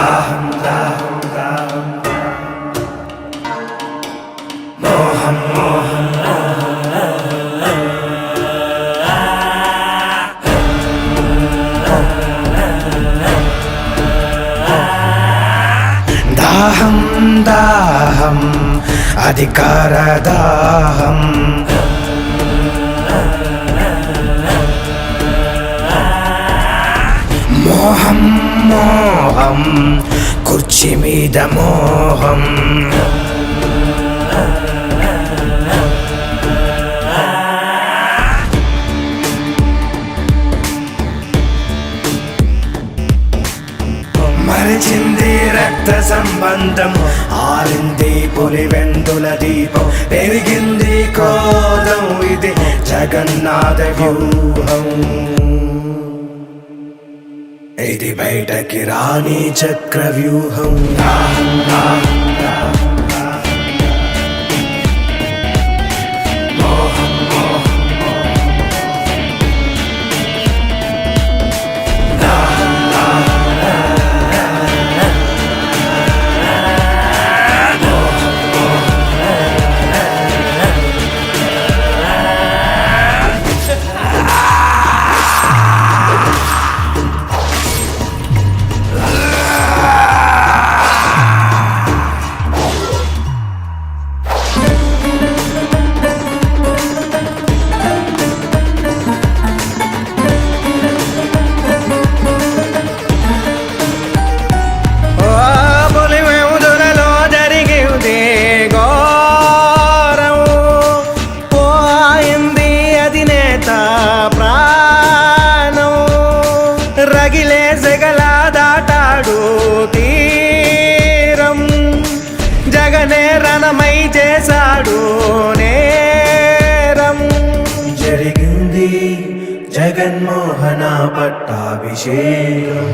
దాహం దాహం దాహం మోహం మోహం దాహం దాహం అధికార దాహం మోహం మోహం కుర్చీ మీద మోహం మరిచింది రక్త సంబంధం ఆరింది పులివెందుల దీపం పెరిగింది క్రోధం ఇది జగన్నాథ వ్యూహం ఇది బయటకి రాని చక్రవ్యూహం రగిలే సెగల దాటాడు తీరం జగనే రణమై చేశాడు నేరం జరిగింది జగన్మోహన పట్టాభిషేకం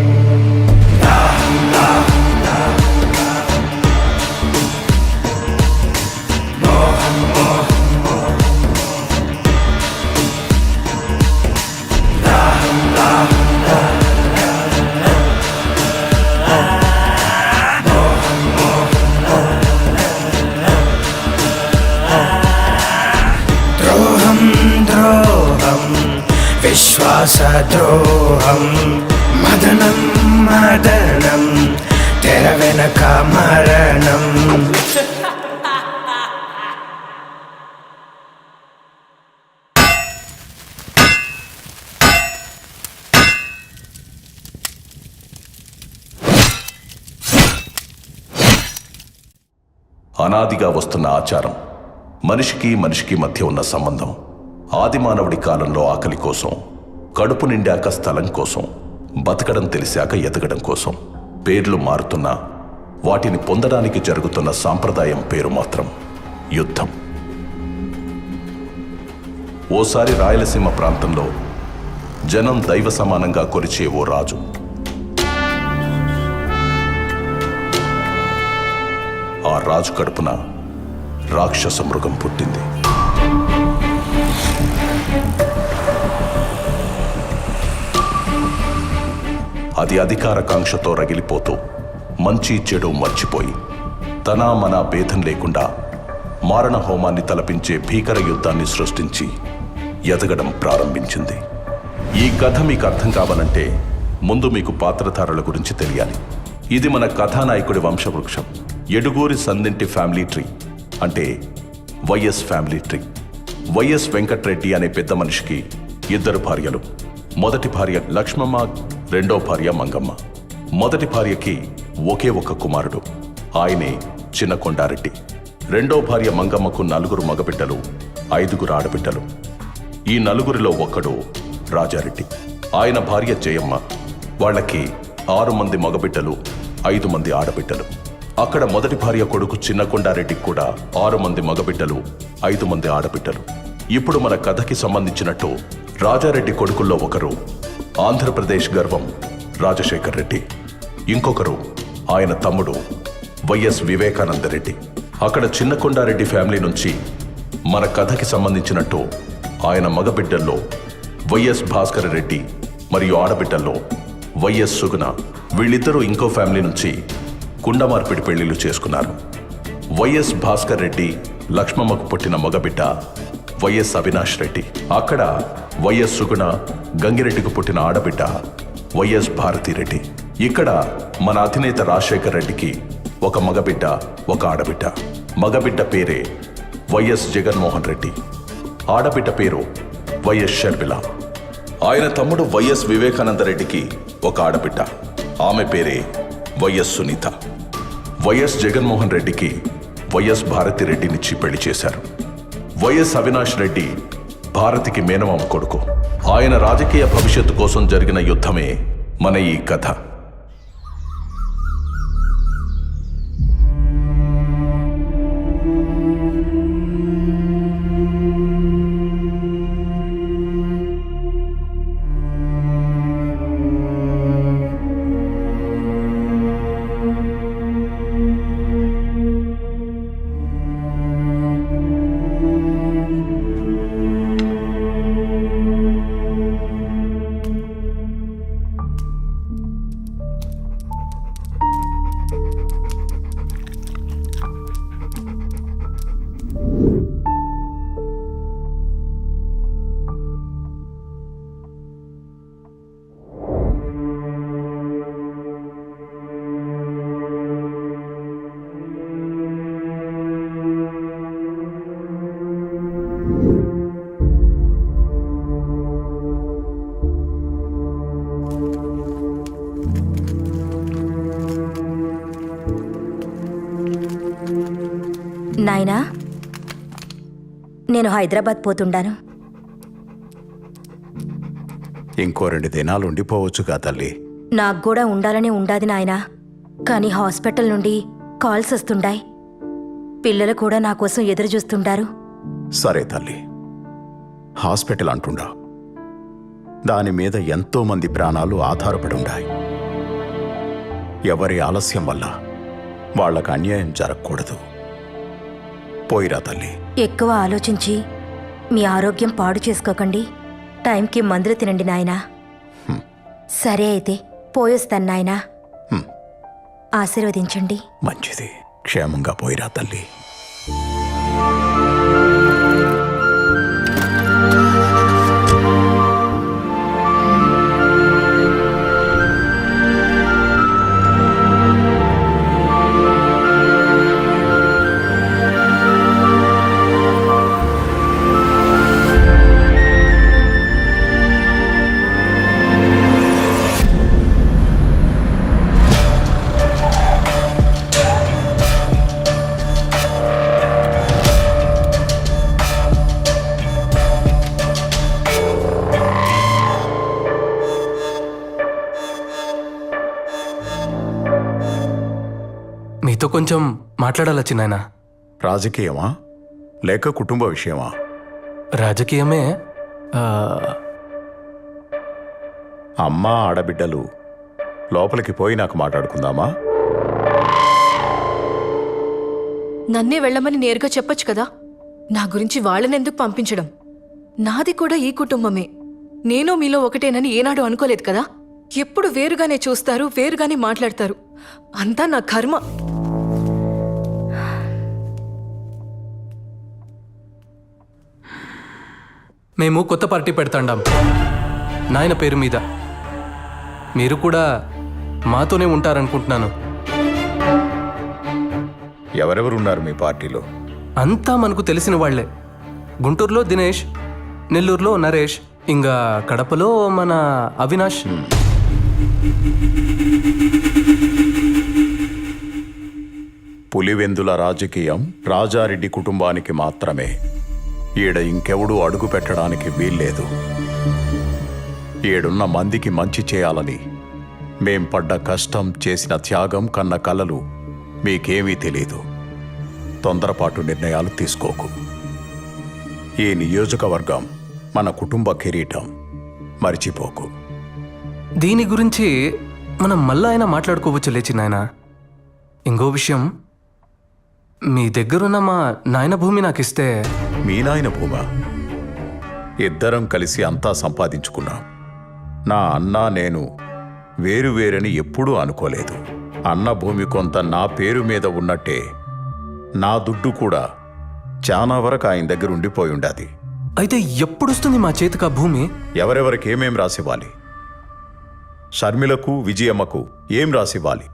విశ్వాసద్రోహం మదనం మదనం తెర వెనక మరణం అనాదిగా వస్తున్న ఆచారం మనిషికి మనిషికి మధ్య ఉన్న సంబంధం ఆదిమానవుడి కాలంలో ఆకలి కోసం కడుపు నిండాక స్థలం కోసం బతకడం తెలిసాక ఎదగడం కోసం పేర్లు మారుతున్నా వాటిని పొందడానికి జరుగుతున్న సాంప్రదాయం పేరు మాత్రం యుద్ధం. ఓసారి రాయలసీమ ప్రాంతంలో జనం దైవ సమానంగా కొలిచే ఓ రాజు ఆ రాజు కడుపున రాక్షస మృగం పుట్టింది. అది అధికార కాంక్షతో రగిలిపోతూ మంచి చెడు మర్చిపోయి తన మన భేదం లేకుండా మారణ హోమాన్ని తలపించే భీకర యుద్ధాన్ని సృష్టించి ఎదగడం ప్రారంభించింది. ఈ కథ మీకు అర్థం కావాలంటే ముందు మీకు పాత్రధారుల గురించి తెలియాలి. ఇది మన కథానాయకుడి వంశవృక్షం. ఎడుగూరి సందింటి ఫ్యామిలీ ట్రీ అంటే YS family tree. YS Venkatreddy అనే పెద్ద మనిషికి 2 భార్యలు. మొదటి భార్య లక్ష్మమ్మ, రెండో భార్య మంగమ్మ. మొదటి భార్యకి ఒకే ఒక కుమారుడు, ఆయనే చిన్న కొండారెడ్డి. రెండో భార్య మంగమ్మకు 4 మగబిడ్డలు, 5 ఆడబిడ్డలు. ఈ 4 ఒకడు రాజారెడ్డి, ఆయన భార్య జయమ్మ. వాళ్ళకి 6 మంది మగబిడ్డలు, 5 మంది ఆడబిడ్డలు. అక్కడ మొదటి భార్య కొడుకు చిన్న కొండారెడ్డికి కూడా 6 మంది మగబిడ్డలు, 5 మంది ఆడబిడ్డలు. ఇప్పుడు మన కథకి సంబంధించినట్టు రాజారెడ్డి కొడుకుల్లో ఒకరు ఆంధ్రప్రదేశ్ గర్వం రాజశేఖర్ రెడ్డి, ఇంకొకరు ఆయన తమ్ముడు వైఎస్ వివేకానందరెడ్డి. అక్కడ చిన్న కొండారెడ్డి ఫ్యామిలీ నుంచి మన కథకి సంబంధించినట్టు ఆయన మగబిడ్డల్లో వైఎస్ భాస్కర్ రెడ్డి మరియు ఆడబిడ్డల్లో వైఎస్ సుగుణ. వీళ్ళిద్దరూ ఇంకో ఫ్యామిలీ నుంచి కుండమార్పిడి పెళ్లిళ్ళు చేసుకున్నారు. వైఎస్ భాస్కర్ రెడ్డి లక్ష్మమ్మకు పుట్టిన మగబిడ్డ వైఎస్ అవినాష్ రెడ్డి. అక్కడ వైఎస్ సుగుణ గంగిరెడ్డికి పుట్టిన ఆడబిడ్డ వైఎస్ భారతిరెడ్డి. ఇక్కడ మన అధినేత రాజశేఖర్ రెడ్డికి ఒక మగబిడ్డ, ఒక ఆడబిడ్డ. మగబిడ్డ పేరే వైఎస్ జగన్మోహన్ రెడ్డి, ఆడబిడ్డ పేరు వైఎస్ షర్మిల. ఆయన తమ్ముడు వైఎస్ వివేకానంద రెడ్డికి ఒక ఆడబిడ్డ, ఆమె పేరే వైఎస్ సునీత. వైఎస్ జగన్మోహన్ రెడ్డికి వైఎస్ భారతిరెడ్డినిచ్చి పెళ్లి చేశారు. వైఎస్ అవినాష్ రెడ్డి భారతికి మేనమామ కొడుకు. ఆయన రాజకీయ భవిష్యత్తు కోసం జరిగిన యుద్ధమే మన ఈ కథ. నాయనా, నేను హైదరాబాద్ పోతుండాను. ఇంకో 2 దినాలు ఉండిపోవచ్చుగా తల్లి. నాకు కూడా ఉండాలని ఉండాది నాయనా, కానీ హాస్పిటల్ నుండి కాల్స్ వస్తుండాయి. పిల్లలు కూడా నా కోసం ఎదురు చూస్తుండారు. సరే తల్లి, హాస్పిటల్ అంటుండా, దాని మీద ఎంతో మంది ప్రాణాలు ఆధారపడి ఉన్నాయి. ఎవరి ఆలస్యం వల్ల వాళ్ళకు అన్యాయం జరగకూడదు. పోయిరా తల్లి. ఎక్కువ ఆలోచించి మీ ఆరోగ్యం పాడు చేసుకోకండి. టైంకి మందులు తినండి నాయనా. సరే అయితే పోయొస్తాను నాయనా. ఆశీర్వదించండి. మంచిది, క్షేమంగా పోయిరా తల్లి. మీతో కొంచెం మాట్లాడాలి చిన్నాయన. రాజకీయమా లేక కుటుంబ విషయమా? రాజకీయమే. అమ్మా ఆడబిడ్డలు లోపలికి పోయి నాకు మాట్లాడుకుందామా? నన్నే వెళ్ళమని నేరుగా చెప్పొచ్చు కదా. నా గురించి వాళ్ళనెందుకు పంపించడం? నాది కూడా ఈ కుటుంబమే. నేను మీలో ఒకటేనని ఏనాడు అనుకోలేదు కదా. ఎప్పుడు వేరుగానే చూస్తారు, వేరుగానే మాట్లాడతారు. అంతా నా కర్మ. మేము కొత్త పార్టీ పెడతాండాం నాయన పేరు మీద. మీరు కూడా మాతోనే ఉంటారనుకుంటున్నాను. ఎవరెవరున్నారు మీ పార్టీలో? అంతా మనకు తెలిసిన వాళ్లే. గుంటూరులో దినేష్, నెల్లూరులో నరేష్, ఇంకా కడపలో మన అవినాష్. పులివెందుల రాజకీయం రాజారెడ్డి కుటుంబానికి మాత్రమే. ఈడ ఇంకెవడూ అడుగు పెట్టడానికి వీల్లేదు. ఏడున్న మందికి మంచి చేయాలని మేం పడ్డ కష్టం, చేసిన త్యాగం, కన్న కలలు మీకేమీ తెలీదు. తొందరపాటు నిర్ణయాలు తీసుకోకు. ఈ నియోజకవర్గం మన కుటుంబ కిరీటం, మర్చిపోకు. దీని గురించి మనం మళ్ళా అయినా మాట్లాడుకోవచ్చు లేచి నాయన. ఇంకో విషయం, మీ దగ్గరున్న మా నాయన భూమి నాకు ఇస్తే. మీ నాయన భూమా? ఇద్దరం కలిసి అంతా సంపాదించుకున్నాం. నా అన్న, నేను వేరువేరని ఎప్పుడూ అనుకోలేదు. అన్న భూమి కొంత నా పేరు మీద ఉన్నట్టే నా దుడ్డు కూడా చాలా వరకు ఆయన దగ్గర ఉండిపోయి ఉండాది. అయితే ఎప్పుడొస్తుంది మా చేతికి ఆ భూమి? ఎవరెవరికి ఏమేం రాసివ్వాలి? షర్మిలకు, విజయమ్మకు ఏం రాసివ్వాలి?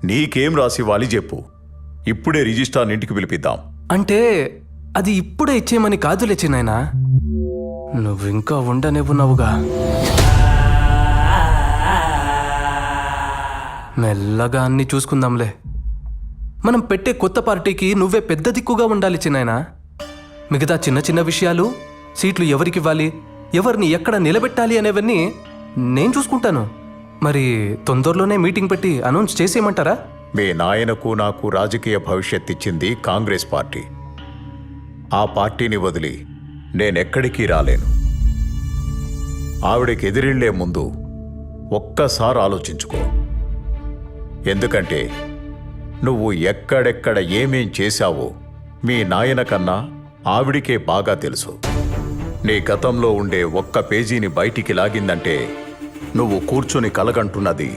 నీకేం రాసివ్వాలి చెప్పు. ఇప్పుడే రిజిస్ట్రార్ ఇంటికి పిలిపిద్దాం. అంటే అది ఇప్పుడే ఇచ్చేయమని కాదులే చిన్నాయనా, నువ్వింకా ఉండనివ్వున్నావుగా. మెల్లగా అన్ని చూసుకుందాంలే. మనం పెట్టే కొత్త పార్టీకి నువ్వే పెద్ద దిక్కుగా ఉండాలి చిన్నాయనా. మిగతా చిన్న చిన్న విషయాలు, సీట్లు ఎవరికివ్వాలి, ఎవరిని ఎక్కడ నిలబెట్టాలి అనేవన్నీ నేను చూసుకుంటాను. మరి తొందరలోనే మీటింగ్ పెట్టి అనౌన్స్ చేసేయమంటారా? మీ నాయనకు నాకు రాజకీయ భవిష్యత్ ఇచ్చింది కాంగ్రెస్ పార్టీ. ఆ పార్టీని వదిలి నేనెక్కడికి రాలేను. ఆవిడకి ఎదిరిళ్లే ముందు ఒక్కసారి ఆలోచించుకో. ఎందుకంటే నువ్వు ఎక్కడెక్కడ ఏమేం చేశావో మీ నాయన కన్నా ఆవిడికే బాగా తెలుసు. నీ గతంలో ఉండే ఒక్క పేజీని బయటికి లాగిందంటే నువ్వు కూర్చొని కలగంటున్నది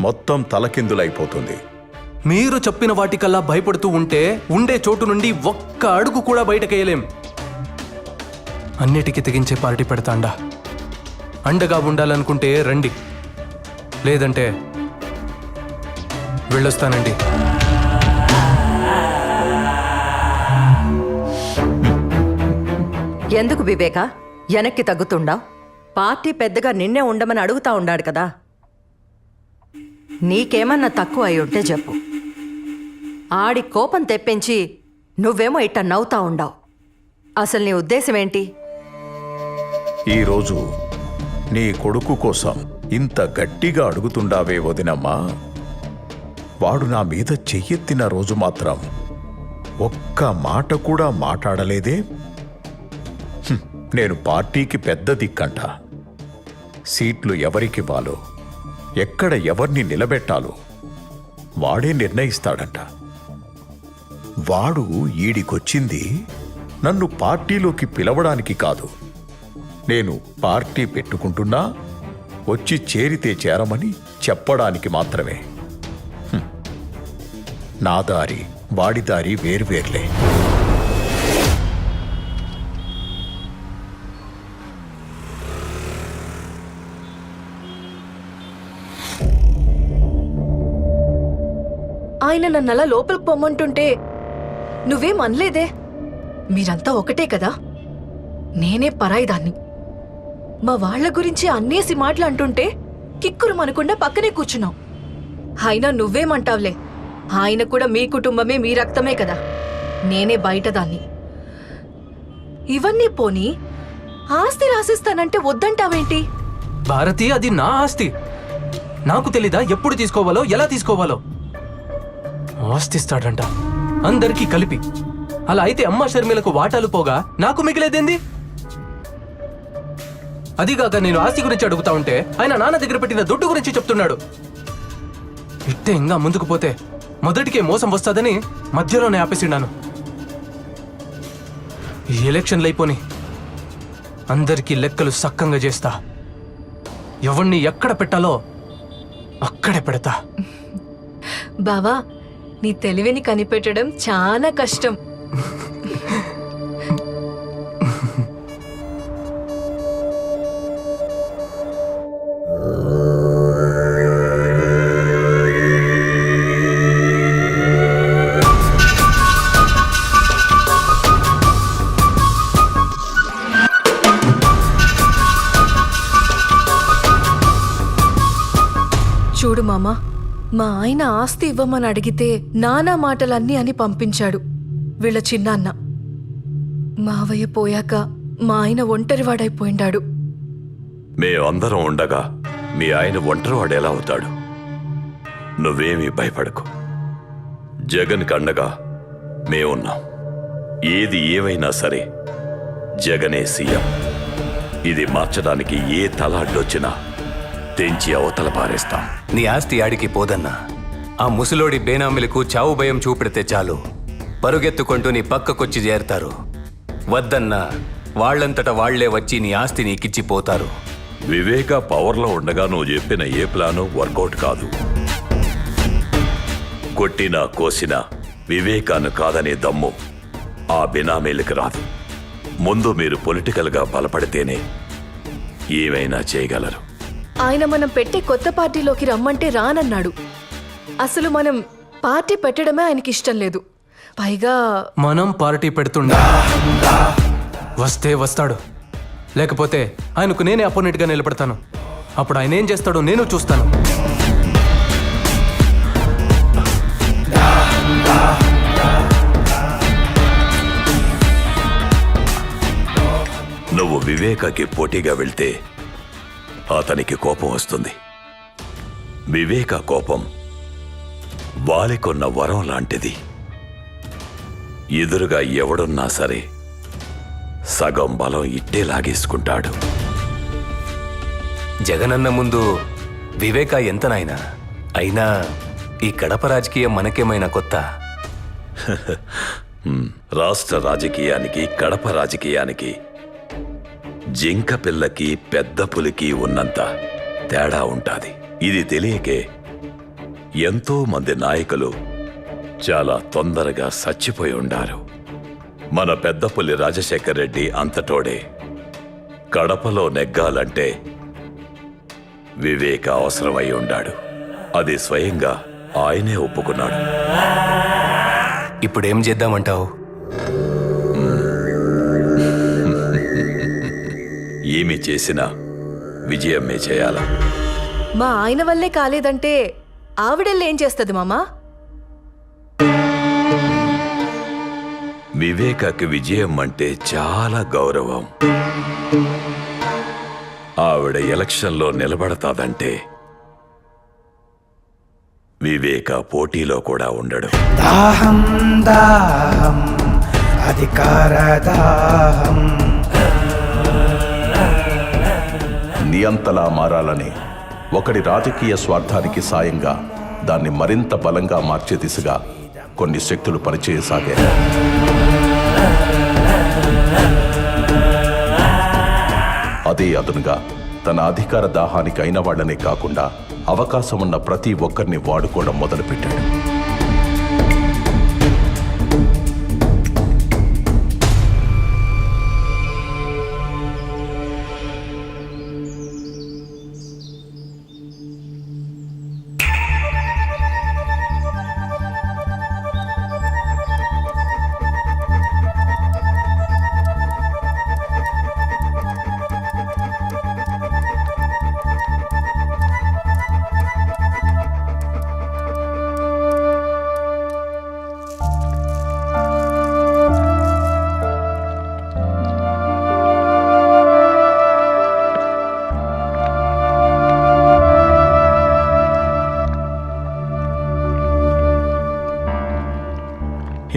మొత్తం తలకిందులైపోతుంది. మీరు చెప్పిన వాటికల్లా భయపడుతూ ఉంటే ఉండే చోటు నుండి ఒక్క అడుగు కూడా బయటకేయలేం. అన్నిటికీ తెగించే పార్టీ పెడతాండా. అండగా ఉండాలనుకుంటే రండి, లేదంటే వెళ్ళొస్తానండి. ఎందుకు వివేక వెనక్కి తగ్గుతుండావు? పార్టీ పెద్దగా నిన్నే ఉండమని అడుగుతా ఉండాడు కదా. నీకేమన్నా తక్కువ అయి ఉంటే చెప్పు. ఆడి కోపం తెప్పించి నువ్వేమో ఇట్ట నవ్వుతా ఉండావు. అసలు నీ ఉద్దేశం ఏంటి? ఈరోజు నీ కొడుకు కోసం ఇంత గట్టిగా అడుగుతుండావే వదినమ్మా. వాడు నా మీద చెయ్యెత్తిన రోజు మాత్రం ఒక్క మాట కూడా మాట్లాడలేదే. నేను పార్టీకి పెద్ద దిక్కంట. సీట్లు ఎవరికివ్వాలో, ఎక్కడ ఎవరిని నిలబెట్టాలో వాడే నిర్ణయిస్తాడంట. వాడు ఈడికొచ్చింది నన్ను పార్టీలోకి పిలవడానికి కాదు. నేను పార్టీ పెట్టుకుంటున్నా, వచ్చి చేరితే చేరమని చెప్పడానికి మాత్రమే. నా దారి వాడి దారి వేర్వేర్లే. ఆయన నన్నలా లోపలికి పొమ్మంటుంటే నువ్వేం అనలేదే. మీరంతా ఒకటే కదా, నేనే పరాయిదాన్ని. మా వాళ్ల గురించి అన్నేసి మాటలు అంటుంటే కిక్కురు మనకుండా పక్కనే కూర్చున్నావు. అయినా నువ్వేమంటావులే, ఆయన కూడా మీ కుటుంబమే, మీ రక్తమే కదా. నేనే బయటదాన్ని. ఇవన్నీ పోనీ ఆస్తి రాసిస్తానంటే వద్దంటావేంటి? భారతి, అది నా ఆస్తి. నాకు తెలీదా ఎప్పుడు తీసుకోవాలో, ఎలా తీసుకోవాలో? ఆస్తిస్తాడంట అందరికీ కలిపి. అలా అయితే అమ్మ షర్మిలకు వాటాలు పోగా నాకు మిగిలేదేంది? అదిగాక నేను ఆస్తి గురించి అడుగుతా ఉంటే ఆయన నాన్న దగ్గర పెట్టిన దుడ్డు గురించి చెప్తున్నాడు. ఇట్టే ఇంకా ముందుకు పోతే మొదటికే మోసం వస్తుందని మధ్యలోనే ఆపేసిండాను. ఈ ఎలక్షన్లు అయిపోని అందరికీ లెక్కలు సక్కంగా చేస్తా. ఎవరిని ఎక్కడ పెట్టాలో అక్కడే పెడతా. బావా, నీ తెలివిని కనిపెట్టడం చాలా కష్టం. చూడు మామా, మా ఆయన ఆస్తి ఇవ్వమని అడిగితే నానా మాటలన్నీ అని పంపించాడు వీళ్ళ చిన్నాన్న. మావయ్య పోయాక మా ఆయన ఒంటరివాడైపోయిండాడు. మేమందరం ఉండగా మీ ఆయన ఒంటరివాడు ఎలా అవుతాడు? నువ్వేమీ భయపడకు. జగన్కి అండగా మేమున్నాం. ఏది ఏమైనా సరే జగనే సీఎం. ఇది మార్చడానికి ఏ తల అడ్డొచ్చినా తెంచి అవతల పారేస్తాం. నీ ఆస్తి ఆడికి పోదన్నా. ఆ ముసలోడి బేనామిలకు చావు భయం చూపెడితే చాలు, పరుగెత్తుకుంటూ నీ పక్కకొచ్చి చేరతారు. వద్దన్నా వాళ్లంతట వాళ్లే వచ్చి నీ ఆస్తి నీకిచ్చిపోతారు. వివేక పవర్లో ఉండగా నువ్వు చెప్పిన ఏ ప్లాను వర్కౌట్ కాదు. కొట్టినా కోసినా వివేకాన్ని కాదనే దమ్ము ఆ బినామీలకు రాదు. ముందు మీరు పొలిటికల్గా బలపడితేనే ఏమైనా చేయగలరు. ఆయన మనం పెట్టే కొత్త పార్టీలోకి రమ్మంటే రానన్నాడు. అసలు మనం పార్టీ పెట్టడమే ఆయనకి ఇష్టం లేదు. పైగా మనం పార్టీ పెడుతుండా వస్తే వస్తాడు, లేకపోతే ఆయనకు నేనే అపోనెంట్గా నిలబడతాను. అప్పుడు ఆయన ఏం చేస్తాడో నేను చూస్తాను. నువ్వు వివేకకి పోటీగా వెళ్తే అతనికి కోపం వస్తుంది. వివేక కోపం వాలికొన్న వరం లాంటిది. ఎదురుగా ఎవడున్నా సరే సగం బలం ఇట్టే లాగేసుకుంటాడు. జగనన్న ముందు వివేక ఎంత నాయనా? అయినా ఈ కడప రాజకీయం మనకేమైనా కొత్త? రాష్ట్ర రాజకీయానికి కడప రాజకీయానికి జింక పిల్లకి పెద్ద పులికి ఉన్నంత తేడా ఉంటాది. ఇది తెలియకే ఎంతో మంది నాయకులు చాలా తొందరగా చచ్చిపోయి ఉండారు. మన పెద్ద పులి రాజశేఖర్ రెడ్డి అంతటోడే. కడపలో నెగ్గాలంటే వివేక అవసరమై ఉండాడు. అది స్వయంగా ఆయనే ఒప్పుకున్నాడు. ఇప్పుడేం చేద్దామంటావు? ఏమి చేసినా విజయమే చేయాల. మా ఆయన వల్లే కాలేదంటే ఆవిడెళ్ళేం చేస్తుంది మామా? వివేకకి విజయం అంటే చాలా గౌరవం. ఆవిడ ఎలక్షన్లో నిలబడతాదంటే వివేక పోటీలో కూడా ఉండడు. దాహం దాహం అధికార దాహం. నియంతలా మారాలని ఒకడి రాజకీయ స్వార్థానికి సాయంగా దాన్ని మరింత బలంగా మార్చే దిశగా కొన్ని శక్తులు పనిచేయసాగాయి. అదే అదునుగా తన అధికార దాహానికి అయిన వాళ్లనే కాకుండా అవకాశం ఉన్న ప్రతి ఒక్కరిని వాడుకోవడం మొదలుపెట్టాడు.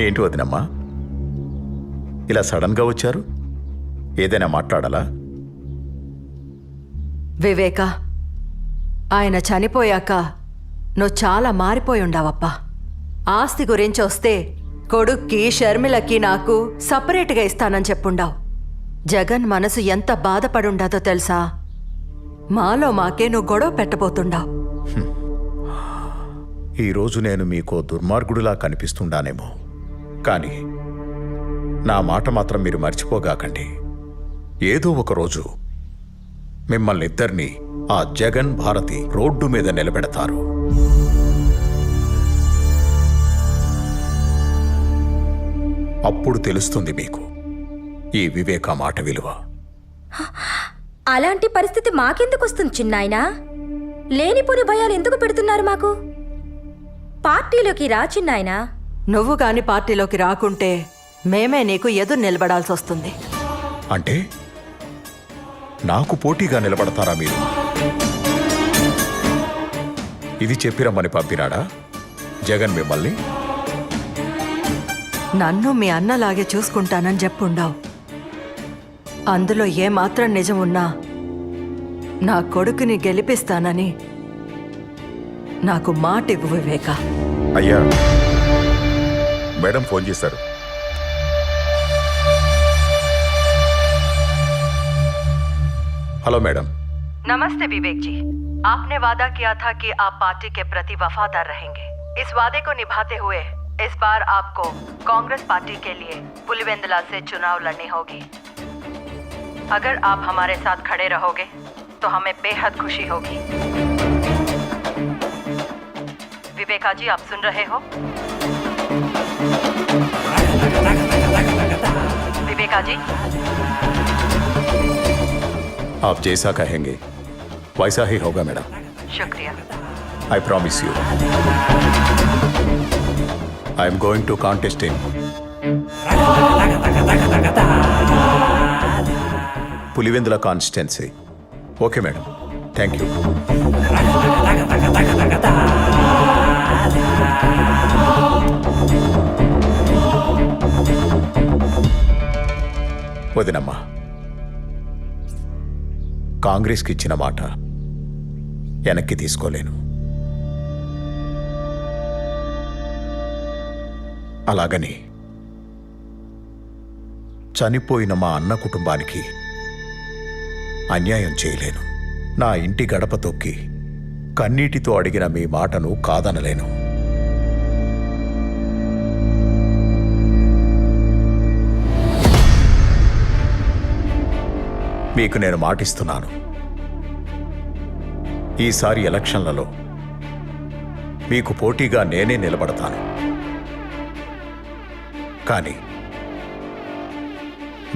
ఏంటి వదినమ్మా, ఇలా సడన్గా వచ్చారు? ఏదైనా మాట్లాడాలా? వివేక, ఆయన చనిపోయాక నువ్వు చాలా మారిపోయి ఉండావప్పా. ఆస్తి గురించి వస్తే కొడుక్కి షర్మిలకి నాకు సపరేట్గా ఇస్తానని చెప్పుండావు. జగన్ మనసు ఎంత బాధపడుండాదో తెలుసా? మాలో మాకే నువ్వు గొడవ పెట్టబోతుండావు. ఈరోజు నేను మీకు దుర్మార్గుడిలా కనిపిస్తుండానేమో, కానీ నా మాట మాత్రం మీరు మర్చిపోగాకండి. ఏదో ఒక రోజు మిమ్మల్ని ఇద్దరినీ ఆ జగన్ భారతి రోడ్డు మీద నిలబెడతారు. అప్పుడు తెలుస్తుంది మీకు ఈ వివేక మాట విలువ. అలాంటి పరిస్థితి మాకెందుకు వస్తుంది చిన్నాయనా? లేనిపోని భయాలు ఎందుకు పెడుతున్నారు మాకు? పార్టీలోకి రా చిన్నాయనా. నువ్వు గాని పార్టీలోకి రాకుంటే మేమే నీకు ఎదురు నిలబడాల్సి వస్తుంది. అంటే నాకు పోటీగా నిలబడతారా మీరు? ఇది చెప్పిరమ్మని పంపినాడా జగన్ మిమ్మల్ని? నన్ను మీ అన్నలాగే చూసుకుంటానని చెప్పుండావు. అందులో ఏమాత్రం నిజం ఉన్నా నా కొడుకుని గెలిపిస్తానని నాకు మాట ఇవ్వు వివేక. అయ్యా, మేడం ఫోన్ చేశారు. హలో మేడం, नमस्ते विवेक जी। आपने वादा किया था कि आप पार्टी के प्रति वफादार रहेंगे। इस वादे को निभाते हुए इस बार आपको कांग्रेस पार्टी के लिए पुलिवेंदला से चुनाव लड़नी होगी। अगर आप हमारे साथ खड़े रहोगे तो हमें बेहद खुशी होगी। विवेका जी, आप सुन रहे हो? विवेका जी, आप जैसा कहेंगे वैसा ही होगा मैडम। शुक्रिया। I promise you. I am going to contest in Pulivendula constituency. Okay madam, thank you. వదినమ్మా, కాంగ్రెస్కి ఇచ్చిన మాట వెనక్కి తీసుకోలేను. అలాగని చనిపోయిన మా అన్న కుటుంబానికి అన్యాయం చేయలేను. నా ఇంటి గడప తొక్కి కన్నీటితో అడిగిన మీ మాటను కాదనలేను. మీకు నేను మాటిస్తున్నాను, ఈసారి ఎలక్షన్లలో మీకు పోటీగా నేనే నిలబడతాను. కానీ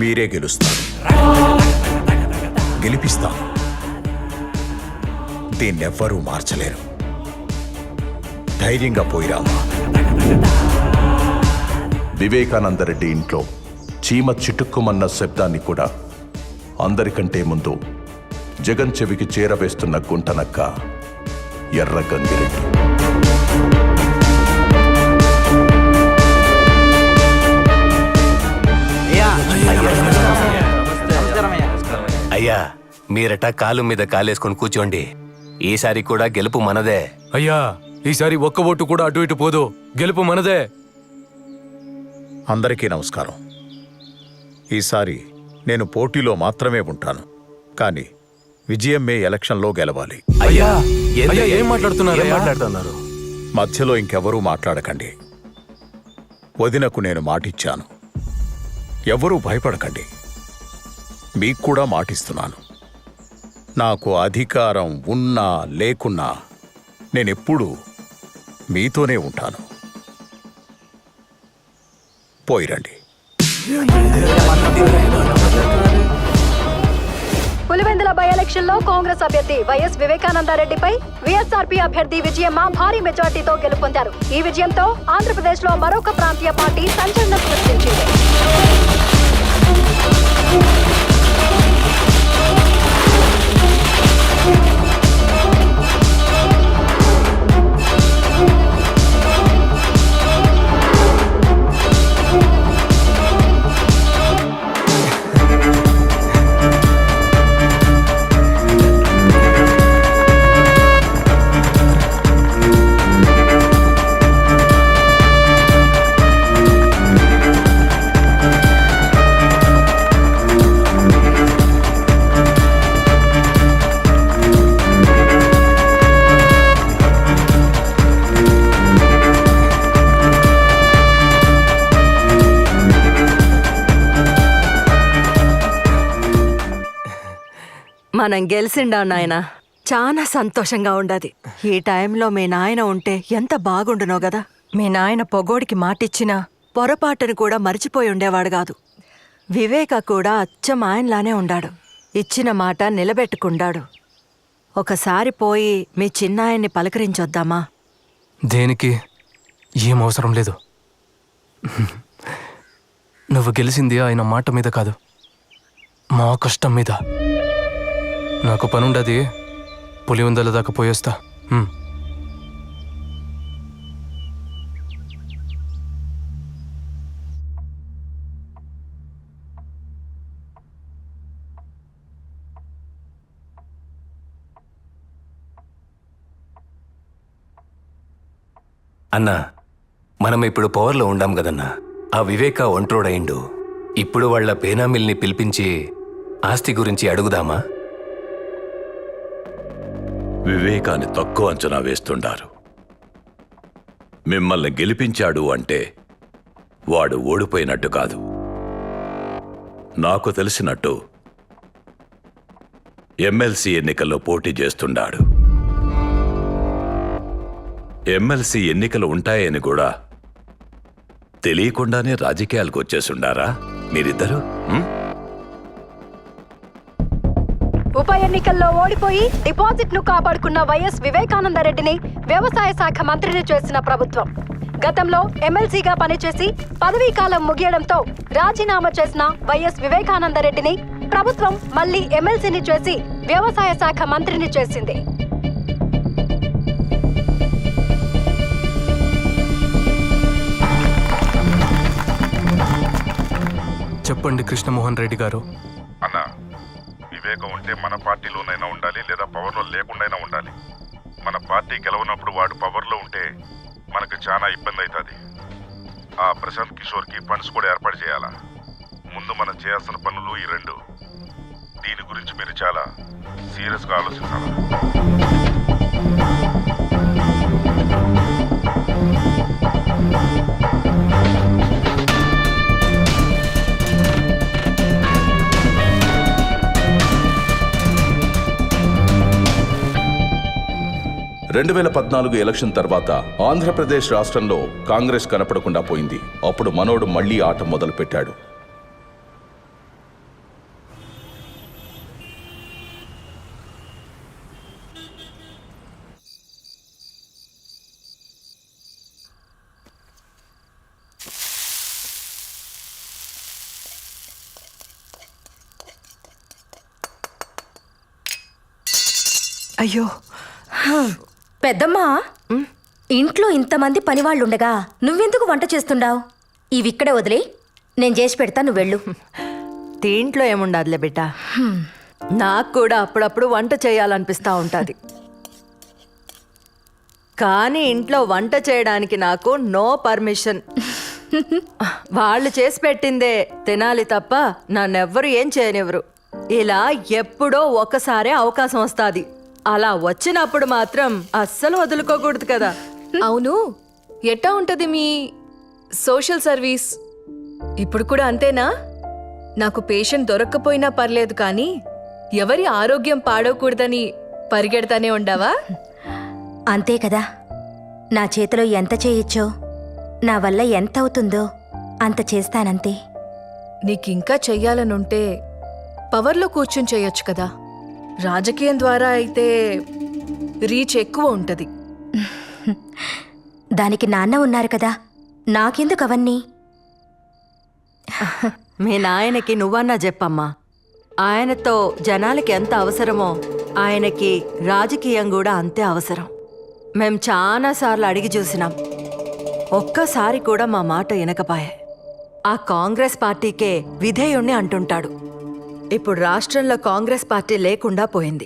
మీరే గెలుస్తారు, గెలిపిస్తాను. దీన్నెవ్వరూ మార్చలేరు. ధైర్యంగా పోయిరామా. వివేకానందరెడ్డి ఇంట్లో చీమ చిటుక్కుమన్న శబ్దాన్ని కూడా అందరికంటే ముందు జగన్ చెవికి చేరవేస్తున్న గుంటనక్క ఎర్ర గంగిరెడ్డి. అయ్యా, మీరట కాలు మీద కాలేసుకొని కూర్చోండి. ఈసారి కూడా గెలుపు మనదే. అయ్యా, ఈసారి ఒక్క ఓటు కూడా అటు ఇటు పోదు, గెలుపు మనదే. అందరికీ నమస్కారం. ఈసారి నేను పోటీలో మాత్రమే ఉంటాను, కానీ విజయం మే ఎలక్షన్లో గెలవాలి. అయ్యా, ఏం మాట్లాడుతున్నారు? మధ్యలో ఇంకెవరూ మాట్లాడకండి. వదినకు నేను మాటిచ్చాను. ఎవరూ భయపడకండి. మీకు కూడా మాటిస్తున్నాను. నాకు అధికారం ఉన్నా లేకున్నా నేనెప్పుడూ మీతోనే ఉంటాను. పోయిరండి. పులివెందుల బై ఎలక్షన్ లో కాంగ్రెస్ అభ్యర్థి వైఎస్ వివేకానందరెడ్డిపై వైఎస్ఆర్పీ అభ్యర్థి విజయమ్మ భారీ మెజార్టీతో గెలుపొందారు. ఈ విజయంతో ఆంధ్రప్రదేశ్ లో మరొక ప్రాంతీయ పార్టీ సంచలనం సృష్టించింది. మనం గెలిచిండా నాయన, చాలా సంతోషంగా ఉండదు. ఈ టైంలో మీ నాయన ఉంటే ఎంత బాగుండునో గదా. మీ నాయన పొగోడికి మాటిచ్చినా పొరపాటును కూడా మర్చిపోయి ఉండేవాడు కాదు. వివేక కూడా అచ్చం ఆయనలానే ఉండాడు. ఇచ్చిన మాట నిలబెట్టుకుండాడు. ఒకసారి పోయి మీ చిన్నాయన్ని పలకరించొద్దామా? దేనికి? ఏం అవసరం లేదు. నువ్వు గెలిచింది ఆయన మాట మీద కాదు, మా కష్టం మీద. నాకు పనుండది, పులివెందుల దాకా పోయేస్తా. అన్నా, మనం ఇప్పుడు పవర్లో ఉండాం కదన్నా. ఆ వివేక ఒంట్రోడయిండు. ఇప్పుడు వాళ్ళ పేనామిల్ని పిలిపించి ఆస్తి గురించి అడుగుదామా? వివేకాన్ని తక్కువ అంచనా వేస్తుండారు. మిమ్మల్ని గెలిపించాడు అంటే వాడు ఓడిపోయినట్టు కాదు. నాకు తెలిసినట్టు ఎమ్మెల్సీ ఎన్నికల్లో పోటీ చేస్తుండాడు. ఎమ్మెల్సీ ఎన్నికలు ఉంటాయని కూడా తెలియకుండానే రాజకీయాలకు వచ్చేసుండారా మీరిద్దరు? ఉప ఎన్నికల్లో ఓడిపోయి డిపాజిట్ ను కాపాడుకున్న వైఎస్ వివేకానందరెడ్డిని వ్యవసాయ శాఖ మంత్రిని చేసిన ప్రభుత్వం గతంలో ఎమ్మెల్సీగా పనిచేసి పదవీ కాలం ముగియడంతో రాజీనామా చేసిన వైఎస్ వివేకానందరెడ్డిని ప్రభుత్వం మళ్లీ ఎమ్మెల్సీని చేసి వ్యవసాయ శాఖ మంత్రిని చేసింది. చెప్పండి కృష్ణమోహన్ రెడ్డి గారు. అన్న, వివేకం ఉంటే మన పార్టీలోనైనా ఉండాలి, లేదా పవర్లో లేకుండాయినా ఉండాలి. మన పార్టీ గెలవనప్పుడు వాడు పవర్లో ఉంటే మనకు చాలా ఇబ్బంది అవుతుంది. ఆ ప్రశాంత్ కిషోర్కి ఫండ్స్ కూడా ఏర్పాటు చేయాలా. ముందు మనం చేయాల్సిన పనులు ఈ రెండు. దీని గురించి మీరు చాలా సీరియస్గా ఆలోచించాలి. 2014 ఎలక్షన్ తర్వాత ఆంధ్రప్రదేశ్ రాష్ట్రంలో కాంగ్రెస్ కనపడకుండా పోయింది. అప్పుడు మనోడు మళ్లీ ఆట మొదలుపెట్టాడు. అయ్యో పెద్దమ్మా, ఇంట్లో ఇంతమంది పనివాళ్ళుండగా నువ్వెందుకు వంట చేస్తుండావు? ఇవిక్కడే వదిలే, నేను చేసి పెడతా, నువ్వు వెళ్ళు. దీంట్లో ఏముండదులే బిడ్డ, నాకు కూడా అప్పుడప్పుడు వంట చేయాలనిపిస్తూ ఉంటుంది. కానీ ఇంట్లో వంట చేయడానికి నాకు నో పర్మిషన్. వాళ్ళు చేసి పెట్టిందే తినాలి తప్ప నన్నెవ్వరు ఏం చేయనివ్వరు. ఇలా ఎప్పుడో ఒకసారి అవకాశం వస్తుంది. అలా వచ్చినప్పుడు మాత్రం అస్సలు వదులుకోకూడదు కదా. అవును, ఎట్టా ఉంటది మీ సోషల్ సర్వీస్? ఇప్పుడు కూడా అంతేనా? నాకు పేషెంట్ దొరక్కపోయినా పర్లేదు, కానీ ఎవరి ఆరోగ్యం పాడవకూడదని పరిగెడతానే ఉండవా? అంతే కదా, నా చేతిలో ఎంత చేయొచ్చో, నా వల్ల ఎంత అవుతుందో అంత చేస్తానంతే. నీకింకా చెయ్యాలనుంటే పవర్లో కూర్చుని చేయొచ్చు కదా. రాజకీయం ద్వారా అయితే రీచ్ ఎక్కువ ఉంటది. దానికి నాన్న ఉన్నారు కదా, నాకెందుకు అవన్నీ? మీ నాయనకి నువ్వన్నా చెప్పమ్మా. ఆయనతో జనాలకి ఎంత అవసరమో ఆయనకి రాజకీయం కూడా అంతే అవసరం. మేం చాలాసార్లు అడిగి చూసినాం, ఒక్కసారి కూడా మా మాట వినకపాయే. ఆ కాంగ్రెస్ పార్టీకే విధేయుణ్ణి అంటుంటాడు. ఇప్పుడు రాష్ట్రంలో కాంగ్రెస్ పార్టీ లేకుండా పోయింది.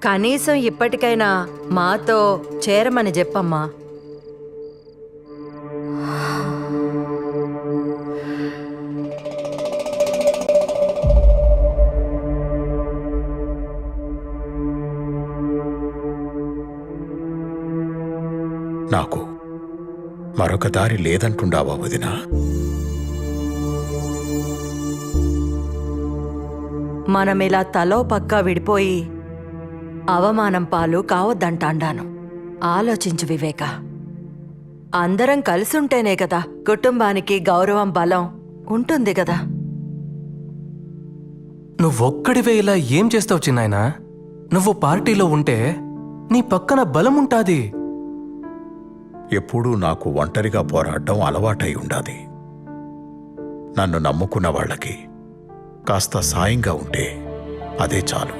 కనీసం ఇప్పటికైనా మాతో చేరమని చెప్పమ్మా. నాకు మరొక దారి లేదంటుండావా వదినా? మనమిలా తలో పక్కా విడిపోయి అవమానం పాలు కావద్దంటాండాను. ఆలోచించు వివేక, అందరం కలిసుంటేనే కదా కుటుంబానికి గౌరవం, బలం ఉంటుంది కదా. నువ్వొక్కడివే ఇలా ఏం చేస్తావు చిన్నాయనా? నువ్వు పార్టీలో ఉంటే నీ పక్కన బలం ఉంటాది. ఎప్పుడూ నాకు ఒంటరిగా పోరాడడం అలవాటై ఉండాది. నన్ను నమ్ముకున్న వాళ్ళకి కాస్త సాయంగా ఉంటే అదే చాలు.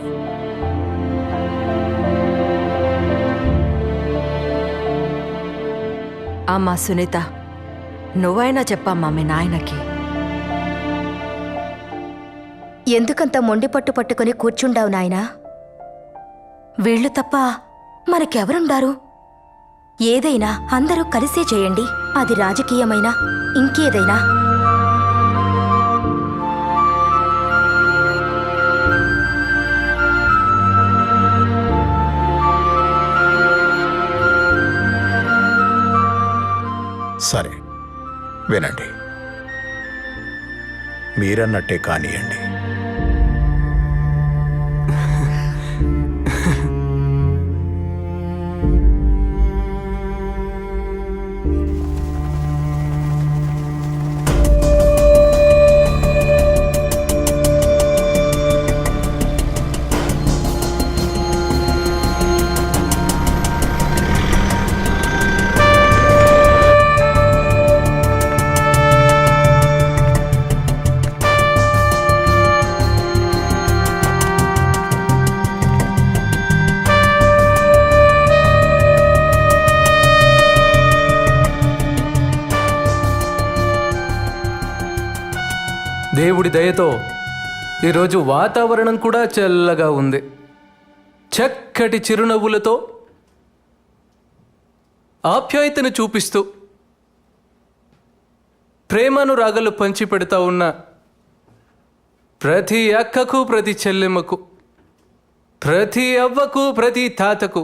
అమ్మా సునీత, నువ్వైనా చెప్పమ్మా మీ నాయనకి. ఎందుకంత మొండి పట్టు పట్టుకుని కూర్చుండావు నాయనా? వీళ్ళు తప్ప మనకెవరుండారు? ఏదైనా అందరూ కలిసే చేయండి, అది రాజకీయమైనా ఇంకేదైనా. సరే వినండి, మీరన్నట్టే కానియండి. దేవుడి దయతో ఈరోజు వాతావరణం కూడా చల్లగా ఉంది. చక్కటి చిరునవ్వులతో ఆప్యాయతను చూపిస్తూ ప్రేమానురాగాలు పంచిపెడతా ఉన్న ప్రతి అక్కకు, ప్రతి చెల్లెమ్మకు, ప్రతి అవ్వకు, ప్రతి తాతకు,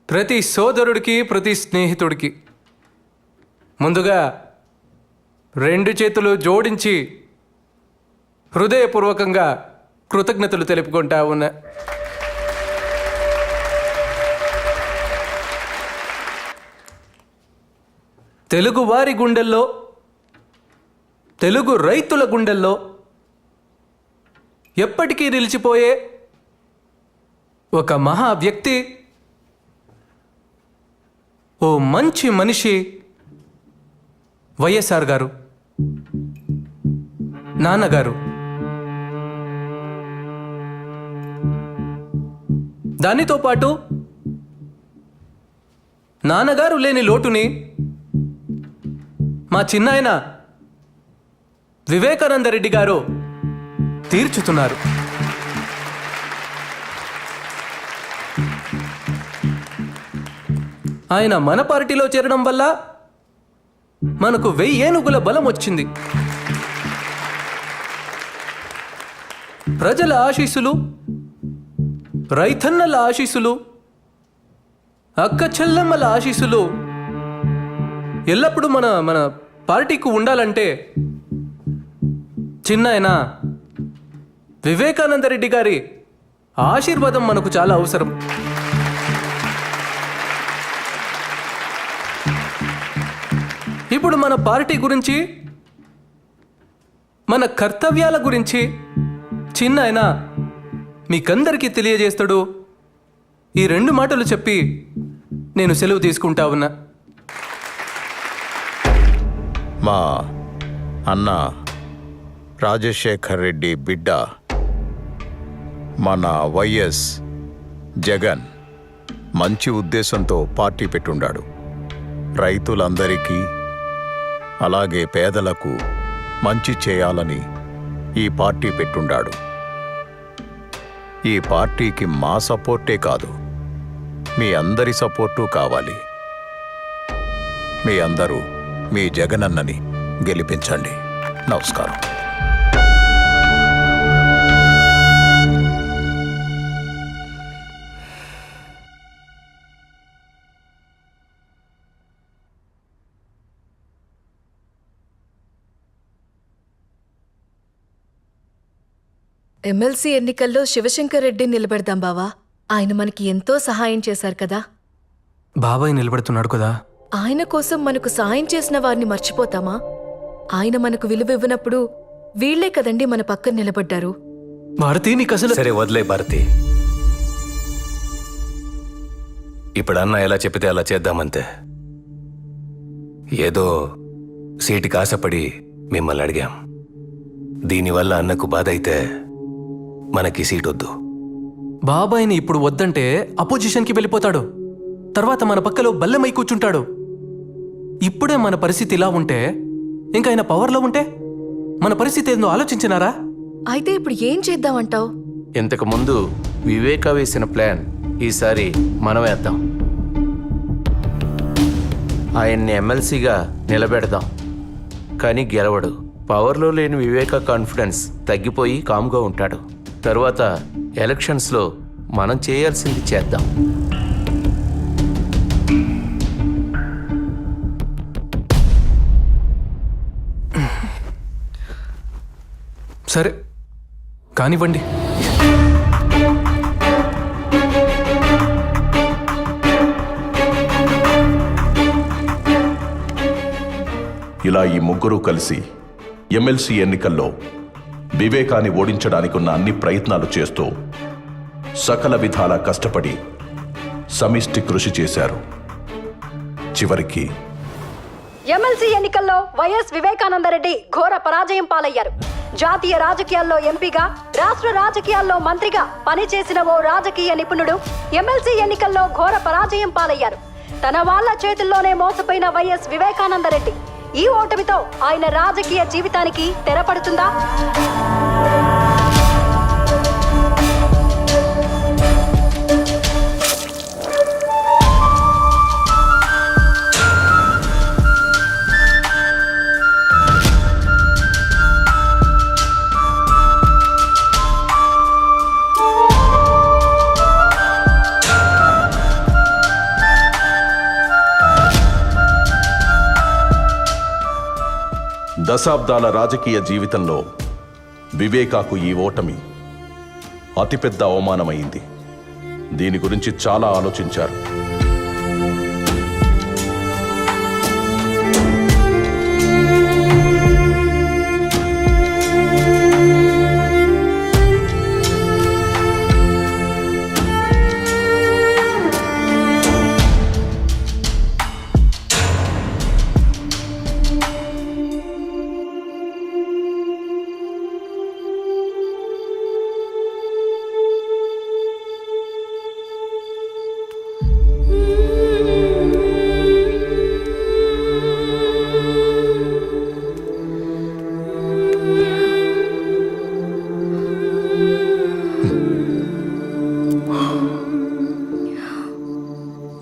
ప్రతి సోదరుడికి, ప్రతి స్నేహితుడికి ముందుగా 2 చేతులు జోడించి హృదయపూర్వకంగా కృతజ్ఞతలు తెలుపుకుంటా ఉన్నా. తెలుగు వారి గుండెల్లో, తెలుగు రైతుల గుండెల్లో ఎప్పటికీ నిలిచిపోయే ఒక మహా వ్యక్తి, ఓ మంచి మనిషి వైఎస్ఆర్ గారు, నాన్నగారు. దానితో పాటు నాన్నగారు లేని లోటుని మా చిన్నాయన వివేకానందరెడ్డి గారు తీర్చుతున్నారు. ఆయన మన పార్టీలో చేరడం వల్ల మనకు 1000 ఏనుగుల బలం వచ్చింది. ప్రజల ఆశీస్సులు, రైతన్నల ఆశీస్సులు, అక్క చెల్లెమ్మల ఆశీస్సులు ఎల్లప్పుడూ మన పార్టీకి ఉండాలంటే చిన్నాయన వివేకానందరెడ్డి గారి ఆశీర్వాదం మనకు చాలా అవసరం. ఇప్పుడు మన పార్టీ గురించి, మన కర్తవ్యాల గురించి చిన్నాయన మీకందరికీ తెలియజేస్తాడు. ఈ 2 మాటలు చెప్పి నేను సెలవు తీసుకుంటా ఉన్నా. మా అన్న రాజశేఖర్ రెడ్డి బిడ్డ మన వైఎస్ జగన్ మంచి ఉద్దేశంతో పార్టీ పెట్టుండాడు. రైతులందరికీ అలాగే పేదలకు మంచి చేయాలని ఈ పార్టీ పెట్టుండాడు. ఈ పార్టీకి మా సపోర్టే కాదు, మీ అందరి సపోర్టు కావాలి. మీ అందరూ మీ జగనన్నని గెలిపించండి. నమస్కారం. ఎమ్మెల్సీ ఎన్నికల్లో శివశంకర్ రెడ్డి నిలబెడదాం బావా. ఆయన మనకి ఎంతో సహాయం చేశారు కదా. బాబాయ్ నిలబెడుతున్నాడు కదా. ఆయన కోసం మనకు సాయం చేసిన వారిని మర్చిపోతామా? ఆయన మనకు విలువ ఇవ్వనప్పుడు వీళ్లే కదండి మన పక్కన నిలబడ్డారు. భారతి నీకు అసలు... సరే వదిలే భారతి, ఇప్పుడు అన్న ఎలా చెప్పితే అలా చేద్దామంతే. ఏదో సీటుకి ఆశపడి మిమ్మల్ని అడిగాం. దీనివల్ల అన్నకు బాధ అయితే మనకి సీట్ వద్దు. బాబాయ్ని ఇప్పుడు వద్దంటే అపోజిషన్కి వెళ్ళిపోతాడు. తర్వాత మన పక్కలో బల్లెమై కూర్చుంటాడు. ఇప్పుడే మన పరిస్థితి ఇలా ఉంటే ఇంకా ఆయన పవర్లో ఉంటే మన పరిస్థితి ఏందో ఆలోచించినారా? అయితే ఇప్పుడు ఏం చేద్దామంటావు? ఇంతకు ముందు వివేక వేసిన ప్లాన్ ఈసారి మనం వేద్దాం. ఆయన్ని ఎమ్మెల్సీగా నిలబెడదాం, కానీ గెలవడు. పవర్లో లేని వివేక కాన్ఫిడెన్స్ తగ్గిపోయి కామ్గా ఉంటాడు. తరువాత ఎలక్షన్స్లో మనం చేయాల్సింది చేద్దాం. సరే కానివ్వండి. ఇలా ఈ ముగ్గురు కలిసి ఎమ్మెల్సీ ఎన్నికల్లో వివేకాన్ని ఓడించడానికి ఉన్న అన్ని ప్రయత్నాలు చేస్తూ సకల విధాలా కష్టపడి సమిష్టి కృషి చేశారు. చివరికి ఎమ్మెల్సీ ఎన్నికల్లో వైఎస్ వివేకానందరెడ్డి ఘోర పరాజయం పాలయ్యారు. జాతీయ రాజకీయాల్లో ఎంపీగా, రాష్ట్ర రాజకీయాల్లో మంత్రిగా పనిచేసిన ఓ రాజకీయ నిపుణుడు ఎమ్మెల్సీ ఎన్నికల్లో ఘోర పరాజయం పాలయ్యారు. తన వాళ్ల చేతుల్లోనే మోసపోయిన వైఎస్ వివేకానందరెడ్డి ఈ ఓటమితో ఆయన రాజకీయ జీవితానికి తెరపడుతుందా? దశాబ్దాల రాజకీయ జీవితంలో వివేకాకు ఈ ఓటమి అతిపెద్ద అవమానమైంది. దీని గురించి చాలా ఆలోచించారు.